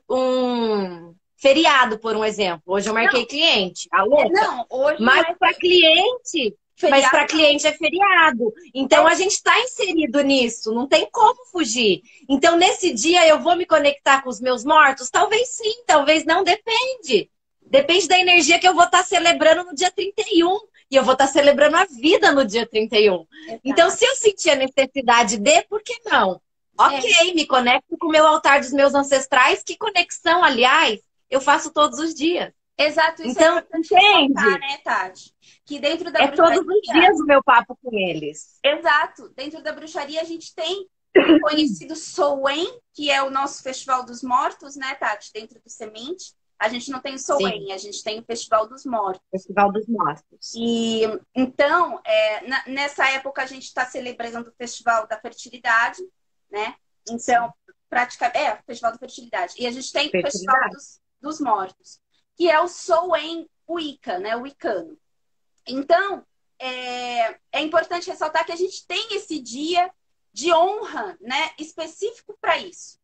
um feriado, por um exemplo. Hoje eu marquei cliente, a louca.
Não, hoje
mas
não é
para cliente...
feriado,
mas para cliente é feriado. Então a gente está inserido nisso, não tem como fugir. Então nesse dia eu vou me conectar com os meus mortos? Talvez sim, talvez não, depende. Depende da energia que eu vou estar celebrando no dia 31. E eu vou estar celebrando a vida no dia 31.
Exato.
Então se eu sentir a necessidade de, por que não? Ok, me conecto com o meu altar dos meus ancestrais. Que conexão, aliás, eu faço todos os dias.
Exato, isso
então,
é importante
entende?
ressaltar, né, Tati? Que dentro da
bruxaria... todos os dias o meu papo com eles.
Exato. Dentro da bruxaria a gente tem o conhecido Soen, que é o nosso Festival dos Mortos, né, Tati? Dentro do Semente. A gente não tem o Soen, a gente tem o Festival dos Mortos.
Festival dos Mortos.
E então, nessa época a gente está celebrando o Festival da Fertilidade, né? Então, praticamente, o Festival da Fertilidade. E a gente tem o Festival dos Mortos, que é o Soen Wicca, né? O Wicano. Então, é importante ressaltar que a gente tem esse dia de honra, né? Específico para isso.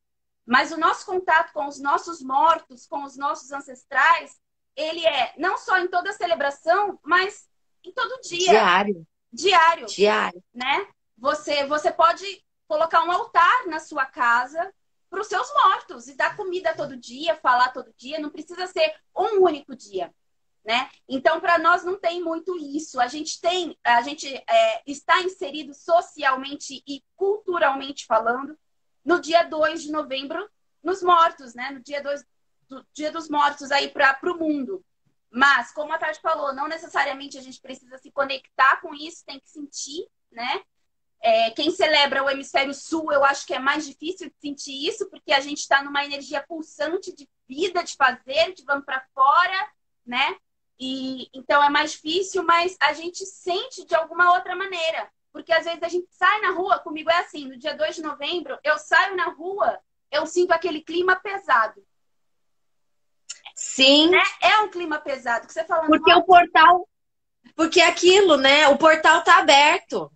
Mas o nosso contato com os nossos mortos, com os nossos ancestrais, ele é não só em toda celebração, mas em todo dia. Diário. Né? Você pode colocar um altar na sua casa para os seus mortos e dar comida todo dia, falar todo dia. Não precisa ser um único dia. Né? Então, para nós não tem muito isso. A gente está inserido socialmente e culturalmente falando no dia 2 de novembro, nos mortos, né? No dia 2 do Dia dos Mortos aí para o mundo. Mas, como a Tati falou, não necessariamente a gente precisa se conectar com isso, tem que sentir, né? Quem celebra o hemisfério sul, eu acho que é mais difícil de sentir isso, porque a gente está numa energia pulsante de vida, de fazer, de vamos para fora, né? E então é mais difícil, mas a gente sente de alguma outra maneira. Porque às vezes a gente sai na rua, comigo é assim, no dia 2 de novembro, eu saio na rua, eu sinto aquele clima pesado.
Sim.
Né? É um clima pesado. Que você fala,
porque o portal... Porque aquilo, né? O portal tá aberto.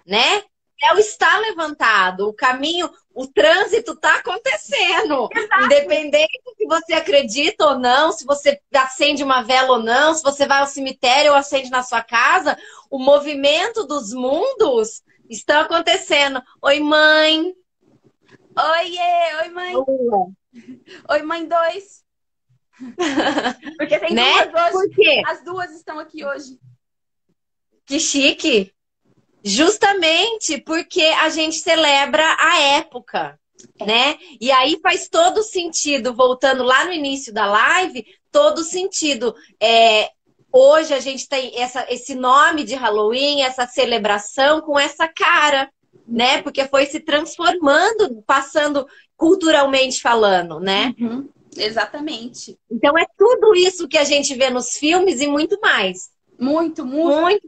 Né? O céu está levantado. O caminho, o trânsito tá acontecendo.
Exato.
Independente se você acredita ou não, se você acende uma vela ou não, se você vai ao cemitério ou acende na sua casa, o movimento dos mundos está acontecendo. Oi, mãe.
Oi, mãe. Oi, mãe 2. Porque tem
né?
duas hoje.
Por quê?
As duas estão aqui hoje.
Que chique. Justamente porque a gente celebra a época, né? E aí faz todo sentido, voltando lá no início da live, todo sentido. Hoje a gente tem esse nome de Halloween, essa celebração com essa cara, né? Porque foi se transformando, passando culturalmente falando, né?
Uhum. Exatamente.
Então é tudo isso que a gente vê nos filmes e muito mais.
Muito
mais.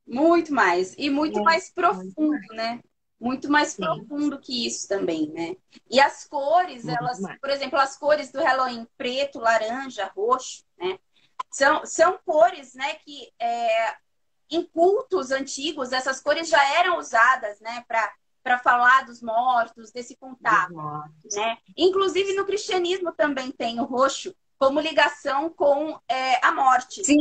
Muito mais. E muito mais profundo, né? muito mais
Sim,
profundo que isso também, né? E as cores,
muito
elas,
mais.
por exemplo, as cores do Halloween, preto, laranja, roxo, né? São cores, né, que em cultos antigos, essas cores já eram usadas, né, para falar dos mortos, desse
Dos
contato,
mortos.
né? Inclusive no cristianismo também tem o roxo como ligação com a morte,
Sim,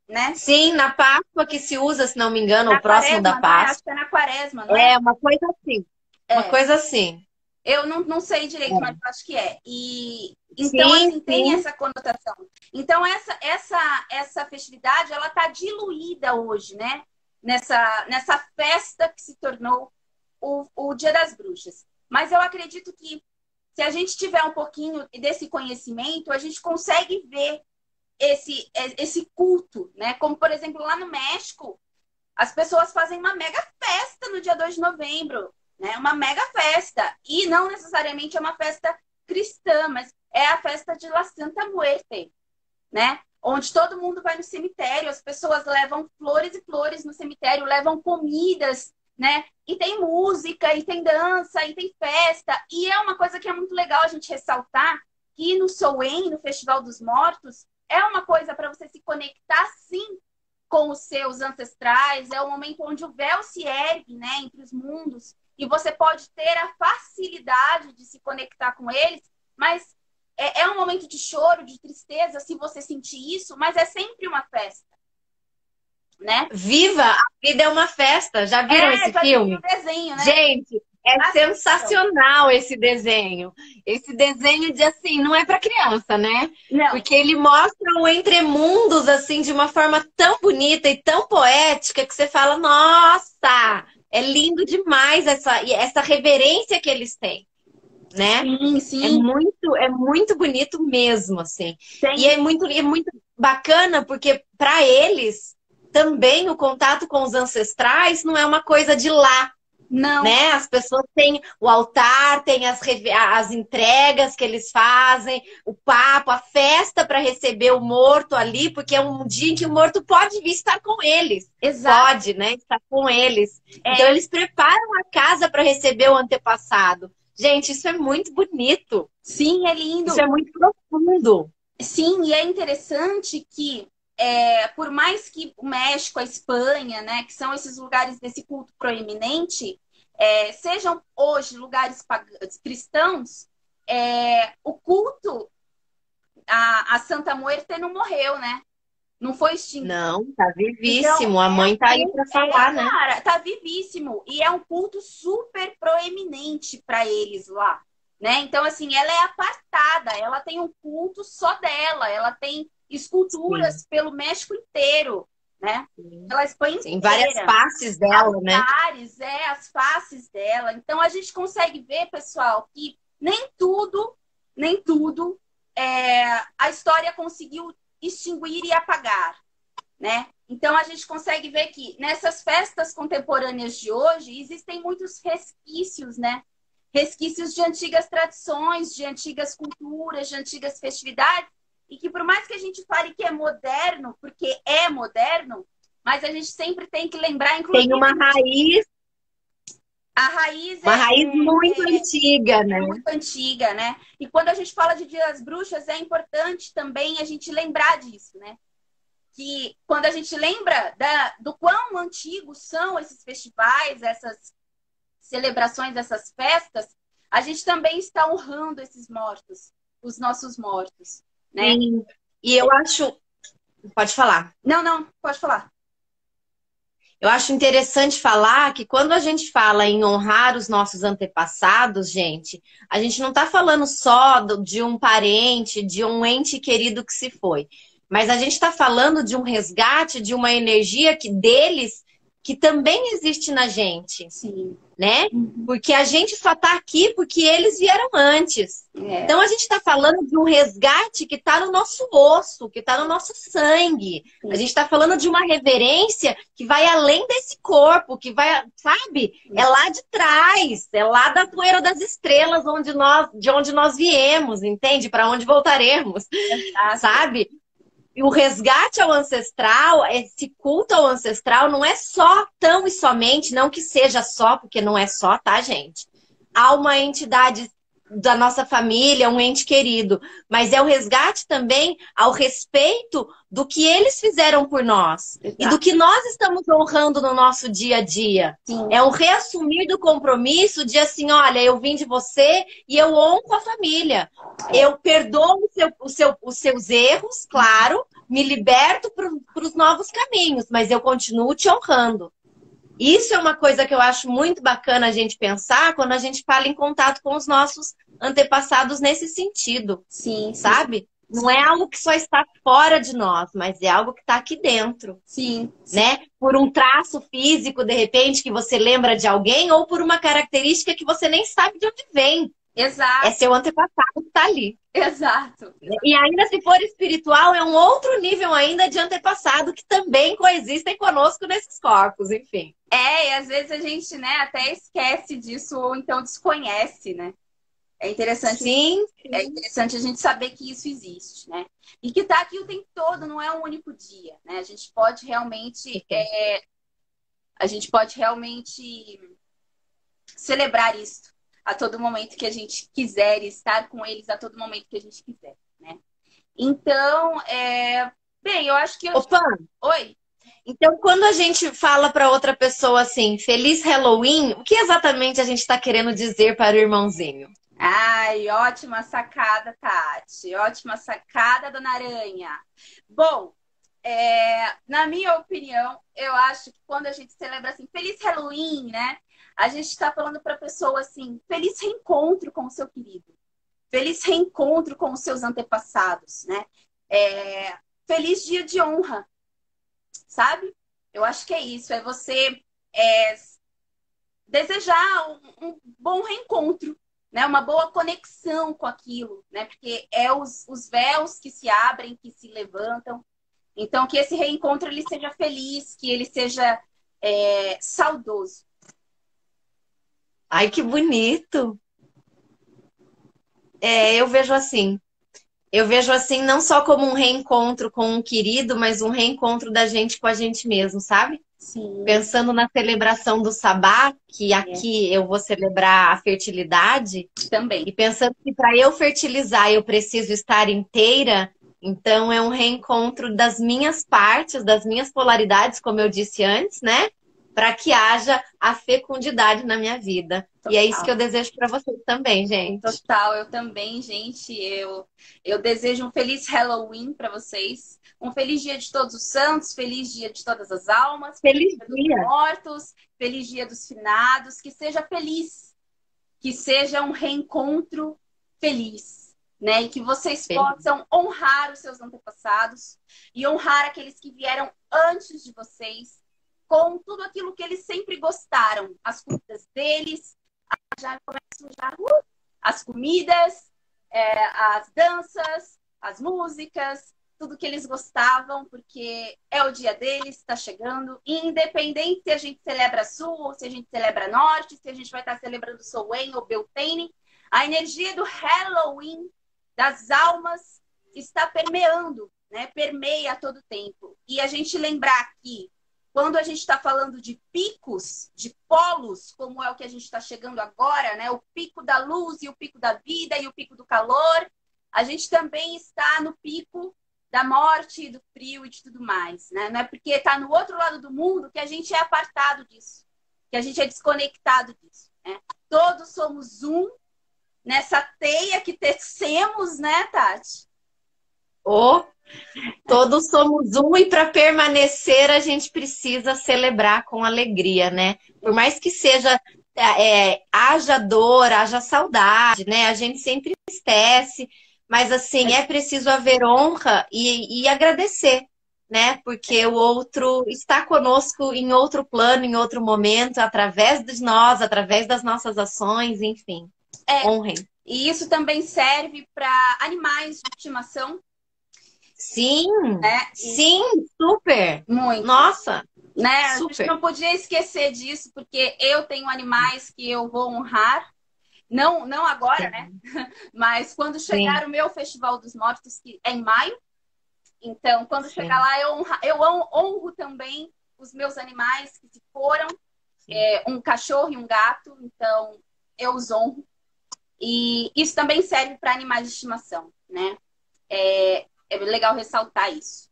né?
sim, na Páscoa que se usa, se não me engano,
Na
o próximo da
quaresma, não é? Acho
Páscoa.
que é na quaresma, não é?
É uma coisa assim. Uma
É.
coisa assim.
Eu não sei direito, mas
É.
acho que é. E então,
Sim,
assim, tem
sim.
essa conotação. Então, essa festividade, ela está diluída hoje, né? Nessa festa que se tornou o Dia das Bruxas. Mas eu acredito que se a gente tiver um pouquinho desse conhecimento, a gente consegue ver esse culto, né? Como, por exemplo, lá no México, as pessoas fazem uma mega festa no dia 2 de novembro, né? Uma mega festa. E não necessariamente é uma festa cristã, mas é a festa de La Santa Muerte, né? Onde todo mundo vai no cemitério, as pessoas levam flores e flores no cemitério, levam comidas, né? E tem música, e tem dança, e tem festa. E é uma coisa que é muito legal a gente ressaltar, que no Soen, no Festival dos Mortos, é uma coisa para você se conectar, sim, com os seus ancestrais, é o momento onde o véu se ergue, né, entre os mundos, e você pode ter a facilidade de se conectar com eles, mas é um momento de choro, de tristeza, se você sentir isso, mas é sempre uma festa, né?
Viva! A vida é uma festa. Já viram esse
Já vi o
filme?
desenho, né?
Gente, é
Assistam.
sensacional esse desenho. Esse desenho de assim, não é para criança, né?
Não,
Porque ele mostra o entremundos assim de uma forma tão bonita e tão poética que você fala, nossa, é lindo demais essa reverência que eles têm, né?
sim,
É
sim,
muito bonito mesmo, assim. E
tem,
é muito bacana porque para eles também o contato com os ancestrais não é uma coisa de lá,
não,
né? As pessoas têm o altar, têm as entregas que eles fazem, o papo, a festa para receber o morto ali, porque é um dia em que o morto pode vir estar com eles.
exato,
Pode, né? Estar com eles. Então,
é,
eles preparam a casa para receber o antepassado. Gente, isso é muito bonito.
sim, é
Isso
lindo.
é muito profundo.
Sim, e é interessante que, por mais que o México, a Espanha, né, que são esses lugares desse culto proeminente, sejam hoje lugares cristãos, o culto a Santa Muerte não morreu, né? Não foi extinto.
Não, tá
Então,
vivíssimo. A mãe tá aí para falar, né?
cara, tá vivíssimo. E é um culto super proeminente para eles lá, né? Então, assim, ela é apartada, ela tem um culto só dela, ela tem
Sim,
esculturas pelo México inteiro, né?
sim.
Pela Espanha
Sim, várias
inteira.
faces dela, né?
Altares, as faces dela. Então, a gente consegue ver, pessoal, que nem tudo, a história conseguiu extinguir e apagar, né? Então a gente consegue ver que nessas festas contemporâneas de hoje existem muitos resquícios, né? Resquícios de antigas tradições, de antigas culturas, de antigas festividades, e que por mais que a gente fale que é moderno, porque é moderno, mas a gente sempre tem que lembrar,
Tem
inclusive, a raiz
uma raiz muito antiga,
é
né?
muito antiga, né? E quando a gente fala de Dia das Bruxas, é importante também a gente lembrar disso, né? Que quando a gente lembra do quão antigos são esses festivais, essas celebrações, essas festas, a gente também está honrando esses mortos, os nossos mortos, né?
Sim. E eu acho, pode falar.
Não, pode falar.
Eu acho interessante falar que quando a gente fala em honrar os nossos antepassados, gente, a gente não está falando só de um parente, de um ente querido que se foi, mas a gente está falando de um resgate, de uma energia que deles que também existe na gente,
Sim.
né?
Uhum.
Porque a gente só está aqui porque eles vieram antes.
É.
Então a gente está falando de um resgate que está no nosso osso, que está no nosso sangue. A
Sim.
gente está falando de uma reverência que vai além desse corpo, que vai, sabe? É lá de trás, é lá da poeira das estrelas, de onde nós viemos, entende? Para onde voltaremos,
Fantástico.
sabe? E o resgate ao ancestral, esse culto ao ancestral, não é só tão e somente, não que seja só, porque não é só, tá, gente? Há uma entidade da nossa família, um ente querido, mas é o resgate também ao respeito do que eles fizeram por nós e do que nós estamos honrando no nosso dia a dia.
Sim.
É um reassumir do compromisso de assim, olha, eu vim de você e eu honro a família. Eu perdoo os seus erros, claro, me liberto para os novos caminhos, mas eu continuo te honrando. Isso é uma coisa que eu acho muito bacana a gente pensar quando a gente fala em contato com os nossos antepassados nesse sentido.
Sim,
sabe? Não é algo que só está fora de nós, mas é algo que está aqui dentro.
Sim.
Né? Por um traço físico, de repente, que você lembra de alguém, ou por uma característica que você nem sabe de onde vem.
Exato.
É seu antepassado que está ali.
Exato.
E ainda se for espiritual, é um outro nível ainda de antepassado que também coexistem conosco nesses corpos, enfim.
E às vezes a gente, né, até esquece disso ou então desconhece, né? É interessante,
sim.
É interessante a gente saber que isso existe, né? E que tá aqui o tempo todo, não é um único dia, né? A gente pode realmente celebrar isso a todo momento que a gente quiser, estar com eles a todo momento que a gente quiser, né? Então, bem, eu acho que...
Opa!
Oi?
Então, quando a gente fala para outra pessoa assim, Feliz Halloween, o que exatamente a gente está querendo dizer para o irmãozinho?
Ai, ótima sacada, Tati. Ótima sacada, Dona Aranha. Bom, na minha opinião, eu acho que quando a gente celebra assim, Feliz Halloween, né? A gente está falando para a pessoa assim, feliz reencontro com o seu querido. Feliz reencontro com os seus antepassados, né? Feliz dia de honra, sabe? Eu acho que é isso. É você desejar um bom reencontro, né? Uma boa conexão com aquilo, né? Porque é os véus que se abrem, que se levantam. Então, que esse reencontro ele seja feliz, que ele seja saudoso.
Ai, que bonito! Eu vejo assim. Eu vejo assim não só como um reencontro com um querido, mas um reencontro da gente com a gente mesmo, sabe?
Sim.
Pensando na celebração do sabá, que aqui eu vou celebrar a fertilidade.
Também.
E pensando que para eu fertilizar eu preciso estar inteira, então é um reencontro das minhas partes, das minhas polaridades, como eu disse antes, né? Para que haja a fecundidade na minha vida. Total. E é isso que eu desejo para vocês também, gente.
Total, eu também, gente. Eu desejo um feliz Halloween para vocês. Um feliz dia de todos os santos, feliz dia de todas as almas,
feliz dia
dos mortos, feliz dia dos finados. Que seja feliz, que seja um reencontro feliz, né? E que vocês possam honrar os seus antepassados e honrar aqueles que vieram antes de vocês, com tudo aquilo que eles sempre gostaram, as comidas deles, as comidas, as danças, as músicas, tudo que eles gostavam, porque é o dia deles, está chegando, e independente se a gente celebra Sul, ou se a gente celebra Norte, se a gente vai estar celebrando Samhain ou Beltane, a energia do Halloween, das almas, está permeando, né? Permeia a todo tempo. E a gente lembrar que quando a gente está falando de picos, de polos, como é o que a gente está chegando agora, né? O pico da luz e o pico da vida e o pico do calor, a gente também está no pico da morte, do frio e de tudo mais, né? Não é porque está no outro lado do mundo que a gente é apartado disso, que a gente é desconectado disso, né? Todos somos um nessa teia que tecemos, né, Tati?
Todos somos um e para permanecer a gente precisa celebrar com alegria, né? Por mais que seja haja dor, haja saudade, né? A gente sempre esquece, mas assim é preciso haver honra e agradecer, né? Porque o outro está conosco em outro plano, em outro momento, através de nós, através das nossas ações, enfim. Honrem.
E isso também serve para animais de estimação.
Sim, sim, super.
Muito.
Nossa,
né?
Super.
A gente não podia esquecer disso, porque eu tenho animais que eu vou honrar. Não agora, né? Mas quando chegar o meu Festival dos Mortos, que é em maio, Então, quando
Sim,
chegar lá, eu honro também os meus animais que se foram,
sim.
um cachorro e um gato, então eu os honro. E isso também serve para animais de estimação, né? É legal ressaltar isso.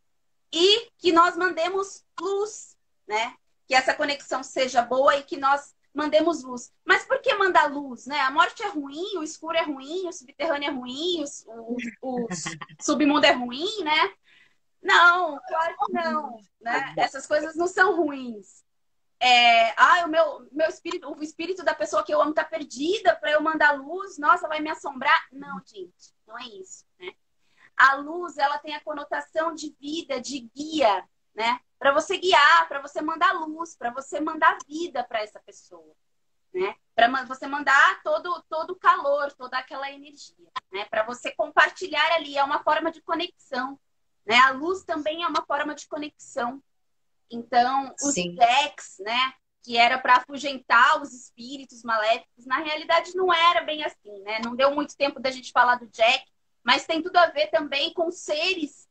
E que nós mandemos luz, né? Que essa conexão seja boa e que nós mandemos luz. Mas por que mandar luz, né? A morte é ruim, o escuro é ruim, o subterrâneo é ruim, o submundo é ruim, né? Não, claro que não, né? Essas coisas não são ruins. O meu espírito, o espírito da pessoa que eu amo tá perdida para eu mandar luz, nossa, vai me assombrar. Não, gente, não é isso, né? A luz, ela tem a conotação de vida, de guia, né? Para você guiar, para você mandar luz, para você mandar vida para essa pessoa, né? Para você mandar todo o calor, toda aquela energia, né? Para você compartilhar ali, é uma forma de conexão, né? A luz também é uma forma de conexão. Então, os
Sim.
decks, né? Que era para afugentar os espíritos maléficos, na realidade não era bem assim, né? Não deu muito tempo da gente falar do Jack, mas tem tudo a ver também com seres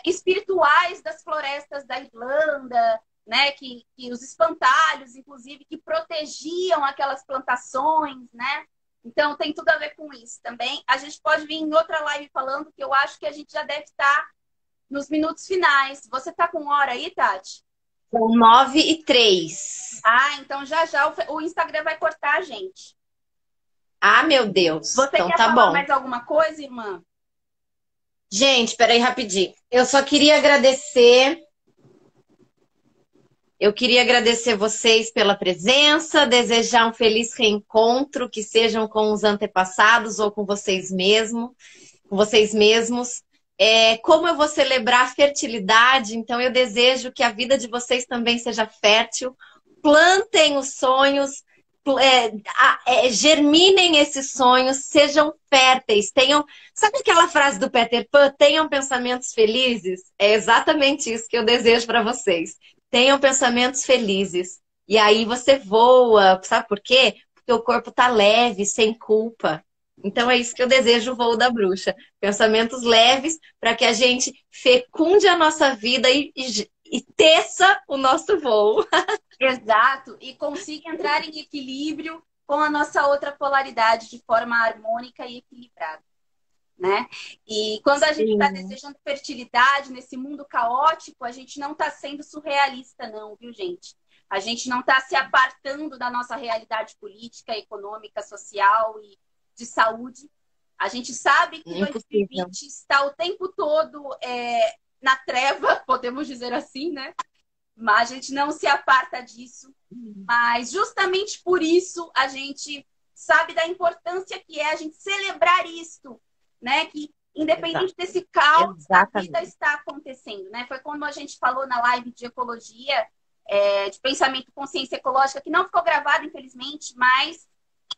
espirituais das florestas da Irlanda, né? Que os espantalhos, inclusive, que protegiam aquelas plantações, né? Então tem tudo a ver com isso também. A gente pode vir em outra live falando que eu acho que a gente já deve estar nos minutos finais. Você tá com hora aí, Tati?
São 9h03.
Ah, então já já o Instagram vai cortar a gente.
Ah, meu Deus.
Você
Então
quer
tá
falar
bom.
mais alguma coisa, irmã?
Gente, peraí rapidinho. Eu só queria agradecer. Eu queria agradecer vocês pela presença, desejar um feliz reencontro, que sejam com os antepassados ou com vocês mesmos, com vocês mesmos. Como eu vou celebrar a fertilidade, então eu desejo que a vida de vocês também seja fértil. Plantem os sonhos, germinem esses sonhos, sejam férteis, tenham. Sabe aquela frase do Peter Pan? Tenham pensamentos felizes? É exatamente isso que eu desejo para vocês. Tenham pensamentos felizes. E aí você voa, sabe por quê? Porque o corpo tá leve, sem culpa. Então é isso que eu desejo o voo da bruxa. Pensamentos leves para que a gente fecunde a nossa vida e teça o nosso voo.
Exato. E consiga entrar em equilíbrio com a nossa outra polaridade de forma harmônica e equilibrada, né? E quando a gente está
Sim.
desejando fertilidade nesse mundo caótico, a gente não está sendo surrealista, não, viu, gente? A gente não está se apartando da nossa realidade política, econômica, social e de saúde. A gente sabe que
Impossível.
2020 está o tempo todo na treva, podemos dizer assim, né? Mas a gente não se aparta disso. Mas justamente por isso a gente sabe da importância que é a gente celebrar isto, né? Que independente desse caos, a vida
Exatamente.
está acontecendo, né? Foi como a gente falou na live de ecologia, de pensamento consciência ecológica, que não ficou gravado, infelizmente, mas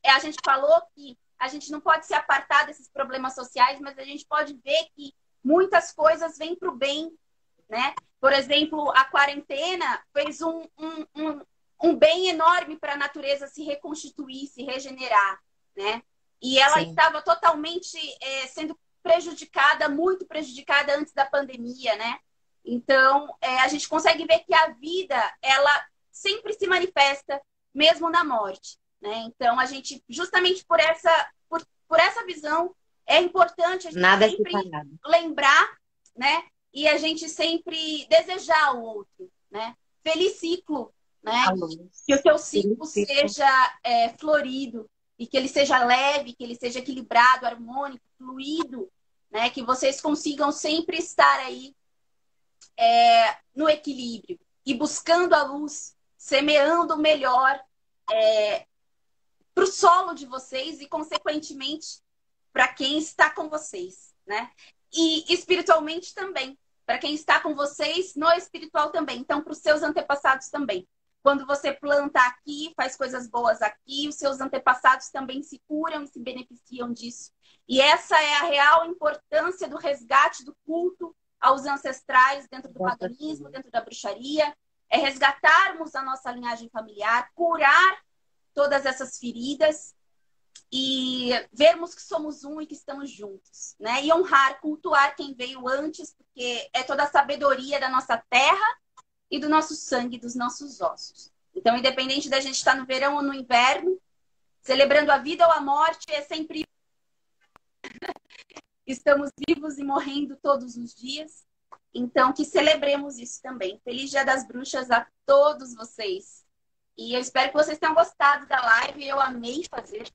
a gente falou que a gente não pode se apartar desses problemas sociais, mas a gente pode ver que muitas coisas vêm para o bem, né? Por exemplo, a quarentena fez um bem enorme para a natureza se reconstituir, se regenerar, né? E ela
Sim.
estava totalmente sendo prejudicada, muito prejudicada antes da pandemia, né? Então, a gente consegue ver que a vida, ela sempre se manifesta, mesmo na morte, né? Então, a gente, justamente por essa visão, é importante a gente
Nada é
sempre
separado.
lembrar, né? E a gente sempre desejar ao outro, né? Feliz ciclo, né?
A luz.
Que o seu ciclo
Felicito.
seja florido e que ele seja leve, que ele seja equilibrado, harmônico, fluido, né? Que vocês consigam sempre estar aí no equilíbrio e buscando a luz, semeando o melhor para o solo de vocês e, consequentemente, para quem está com vocês, né? E espiritualmente também, para quem está com vocês no espiritual também. Então, para os seus antepassados também. Quando você planta aqui, faz coisas boas aqui, os seus antepassados também se curam e se beneficiam disso. E essa é a real importância do resgate do culto aos ancestrais dentro do paganismo, dentro da bruxaria. É resgatarmos a nossa linhagem familiar, curar todas essas feridas e vermos que somos um e que estamos juntos, né? E honrar, cultuar quem veio antes, porque é toda a sabedoria da nossa terra e do nosso sangue, dos nossos ossos. Então, independente da gente estar no verão ou no inverno, celebrando a vida ou a morte, é sempre estamos vivos e morrendo todos os dias. Então, que celebremos isso também. Feliz Dia das Bruxas a todos vocês. E eu espero que vocês tenham gostado da live. Eu amei fazer.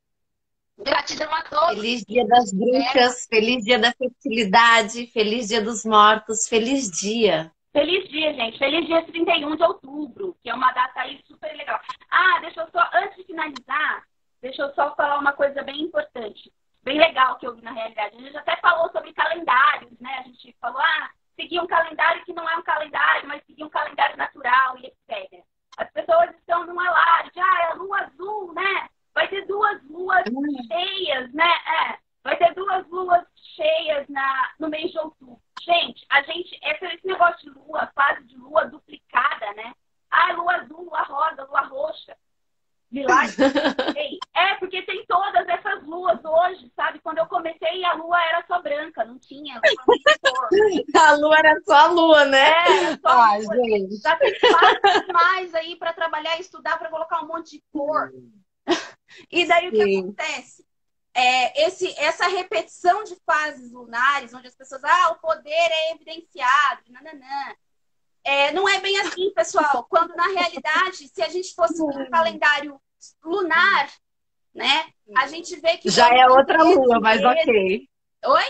Gratidão a todos.
Feliz Dia das Bruxas, feliz Dia da Fertilidade, feliz Dia dos Mortos, feliz dia.
Feliz dia, gente. Feliz dia 31 de outubro, que é uma data aí super legal. Ah, deixa eu só, antes de finalizar, deixa eu só falar uma coisa bem importante, bem legal que eu vi na realidade. A gente até falou sobre calendários, né? A gente falou, seguir um calendário que não é um calendário, mas seguir um calendário natural e etc. As pessoas estão num alarde, é a lua azul, né? Vai ter 2 luas cheias, né? Vai ter 2 luas cheias no mês de outubro. Gente, esse negócio de lua, fase de lua duplicada, né? Lua azul, lua rosa, lua roxa, lilás. Porque tem todas essas luas hoje, sabe? Quando eu comecei, a lua era só branca, não tinha cor.
A lua era só a lua, né?
Era só a lua.
Gente.
Já tem fases mais aí para trabalhar e estudar, para colocar um monte de cor. E daí o que acontece? Essa repetição de fases lunares, onde as pessoas, o poder é evidenciado, nananã. Não é bem assim, pessoal. Quando, na realidade, se a gente fosse um calendário lunar, né, a gente vê que...
Já é outra lua, mas ok.
Oi?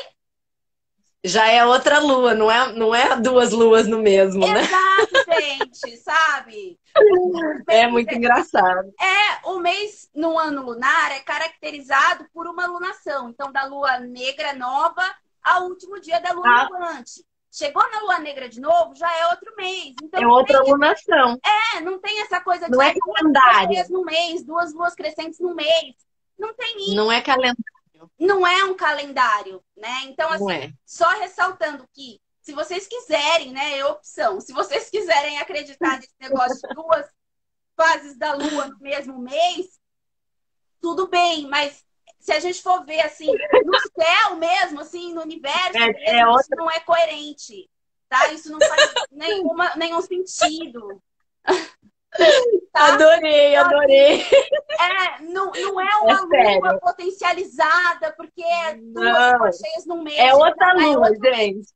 Já é outra lua, não é 2 luas no mesmo, né?
Exato, gente, sabe?
É muito engraçado.
O mês no ano lunar é caracterizado por uma lunação. Então, da lua negra nova ao último dia da lua minguante. Chegou na lua negra de novo, já é outro mês. Então,
é outra lunação.
Não tem essa coisa de
não é calendário.
2 luas no mês, 2 luas crescentes no mês. Não tem isso.
Não é calendário.
Não é um calendário, né? Então, assim, só ressaltando que, se vocês quiserem, né, é opção. Se vocês quiserem acreditar nesse negócio de 2 fases da lua no mesmo mês, tudo bem, mas se a gente for ver, assim, no céu mesmo, assim, no universo, isso não é coerente, tá? Isso não faz nenhum sentido. Tá?
Adorei.
Não é uma lua potencializada, porque é 2 luas cheias no mês.
É outra lua, gente.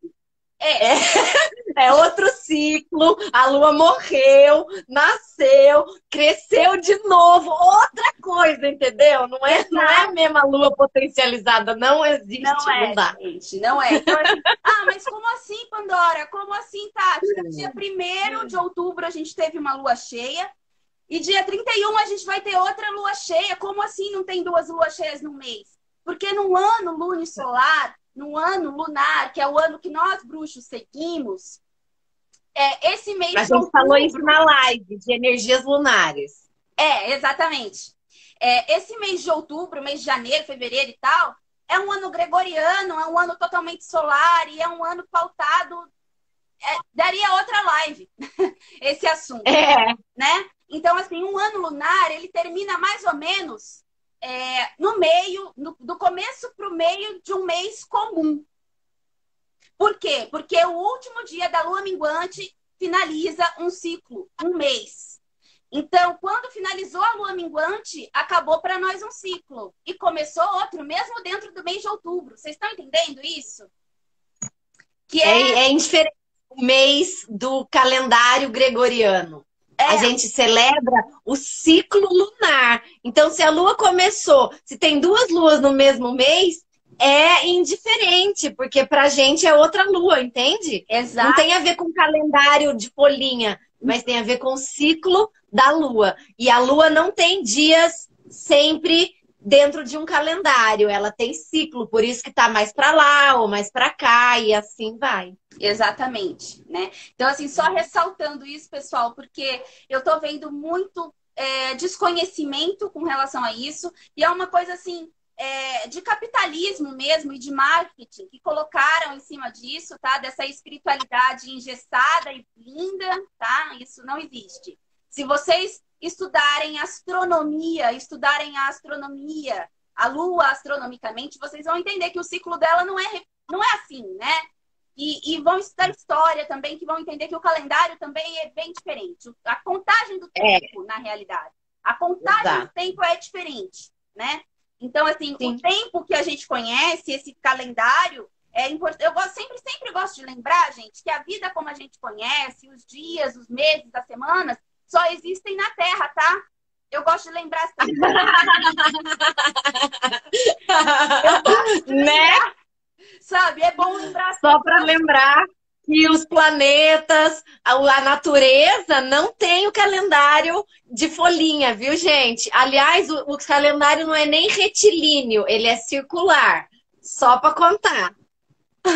É outro ciclo. A lua morreu, nasceu, cresceu de novo. Outra coisa, entendeu? Não é a mesma lua potencializada. Não existe. Não dá.
Gente, não é. Então, assim, mas como assim, Pandora? Como assim, Tati? Dia 1º de outubro a gente teve uma lua cheia. E dia 31 a gente vai ter outra lua cheia. Como assim não tem 2 luas cheias no mês? Porque no ano lunisolar, no ano lunar, que é o ano que nós bruxos seguimos, esse mês
de outubro... A gente falou isso na live, de energias lunares.
Exatamente. Esse mês de outubro, mês de janeiro, fevereiro e tal, é um ano gregoriano, é um ano totalmente solar e é um ano pautado... daria outra live, esse assunto. Né? Então, assim, um ano lunar, ele termina mais ou menos no meio, do começo para o meio de um mês comum. Por quê? Porque o último dia da lua minguante finaliza um ciclo, um mês. Então, quando finalizou a lua minguante, acabou para nós um ciclo. E começou outro, mesmo dentro do mês de outubro. Vocês estão entendendo isso? Que
é indiferente o mês do calendário gregoriano. A gente celebra o ciclo lunar. Então, se a lua começou, se tem 2 luas no mesmo mês, é indiferente, porque pra gente é outra lua, entende?
Exato.
Não tem a ver com calendário de folhinha, mas tem a ver com o ciclo da lua. E a lua não tem dias sempre dentro de um calendário, ela tem ciclo, por isso que tá mais para lá ou mais para cá e assim vai.
Exatamente, né? Então, assim, só ressaltando isso, pessoal, porque eu tô vendo muito desconhecimento com relação a isso, e é uma coisa, assim, de capitalismo mesmo e de marketing que colocaram em cima disso, tá? Dessa espiritualidade engessada e linda, tá? Isso não existe. Se vocês estudarem a astronomia, a Lua astronomicamente, vocês vão entender que o ciclo dela não é assim, né? E vão estudar história também, que vão entender que o calendário também é bem diferente. A contagem do tempo, na realidade. A contagem do tempo é diferente, né? Então, assim,
Sim.
o tempo que a gente conhece, esse calendário, é importante. Eu sempre gosto de lembrar, gente, que a vida como a gente conhece, os dias, os meses, as semanas, só existem na Terra, tá? Eu gosto de lembrar sempre. Eu gosto de lembrar,
né?
sabe? É bom lembrar.
Só para lembrar que os planetas, a natureza não tem o calendário de folhinha, viu, gente? Aliás, o calendário não é nem retilíneo, ele é circular. Só para contar.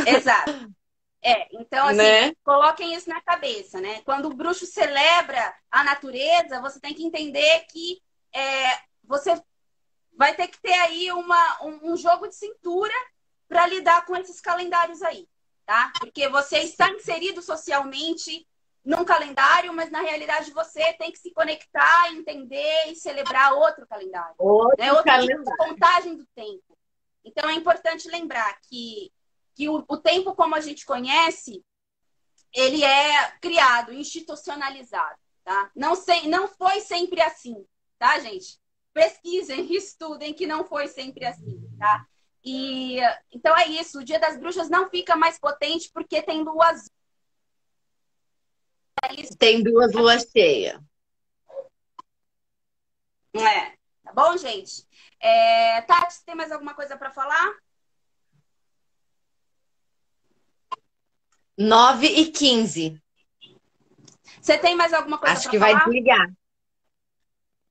Exato. Então, assim,
né?
coloquem isso na cabeça, né? Quando o bruxo celebra a natureza, você tem que entender que você vai ter que ter aí um jogo de cintura para lidar com esses calendários aí, tá? Porque você está inserido socialmente num calendário, mas na realidade você tem que se conectar, entender e celebrar outro calendário.
Outro
calendário. Tipo de contagem do tempo. Então é importante lembrar que o tempo como a gente conhece, ele é criado, institucionalizado, tá? Não foi sempre assim, tá, gente? Pesquisem, estudem que não foi sempre assim, tá? E então é isso, o Dia das Bruxas não fica mais potente porque tem lua azul.
Tem 2 luas cheias.
Tá bom, gente? Tati, tem mais alguma coisa para falar?
9h15.
Você tem mais alguma coisa
Acho
para
que
falar?
vai desligar.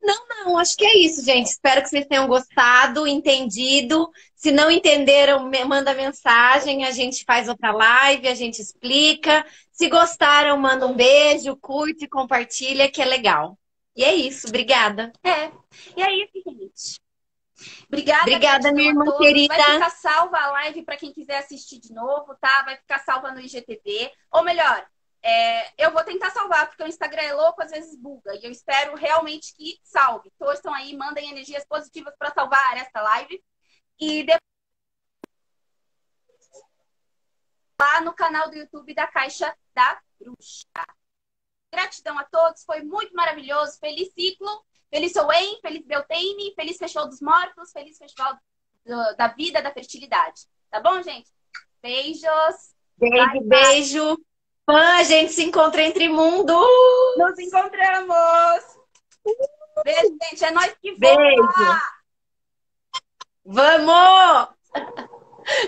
Não, acho que é isso, gente. Espero que vocês tenham gostado, entendido. Se não entenderam, manda mensagem, a gente faz outra live, a gente explica. Se gostaram, manda um beijo, curte, compartilha, que é legal. E é isso, obrigada.
E é isso, gente. Obrigada,
Obrigada, minha irmã
todos.
querida.
Vai ficar salva a live para quem quiser assistir de novo, tá? Vai ficar salva no IGTV. Ou melhor, eu vou tentar salvar, porque o Instagram é louco, às vezes buga. E eu espero realmente que salve. Torçam aí, mandem energias positivas para salvar esta live. E depois lá no canal do YouTube da Caixa da Bruxa. Gratidão a todos, foi muito maravilhoso. Feliz ciclo, feliz Soen, feliz Beltane, feliz Festival dos Mortos, feliz Festival da Vida, da Fertilidade. Tá bom, gente? Beijos.
Beijo, beijo. Fã, a gente se encontra entre mundo.
Nos encontramos. Beijo, gente. É nós que
vamos. Beijo. Vamos!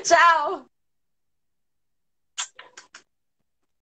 Tchau.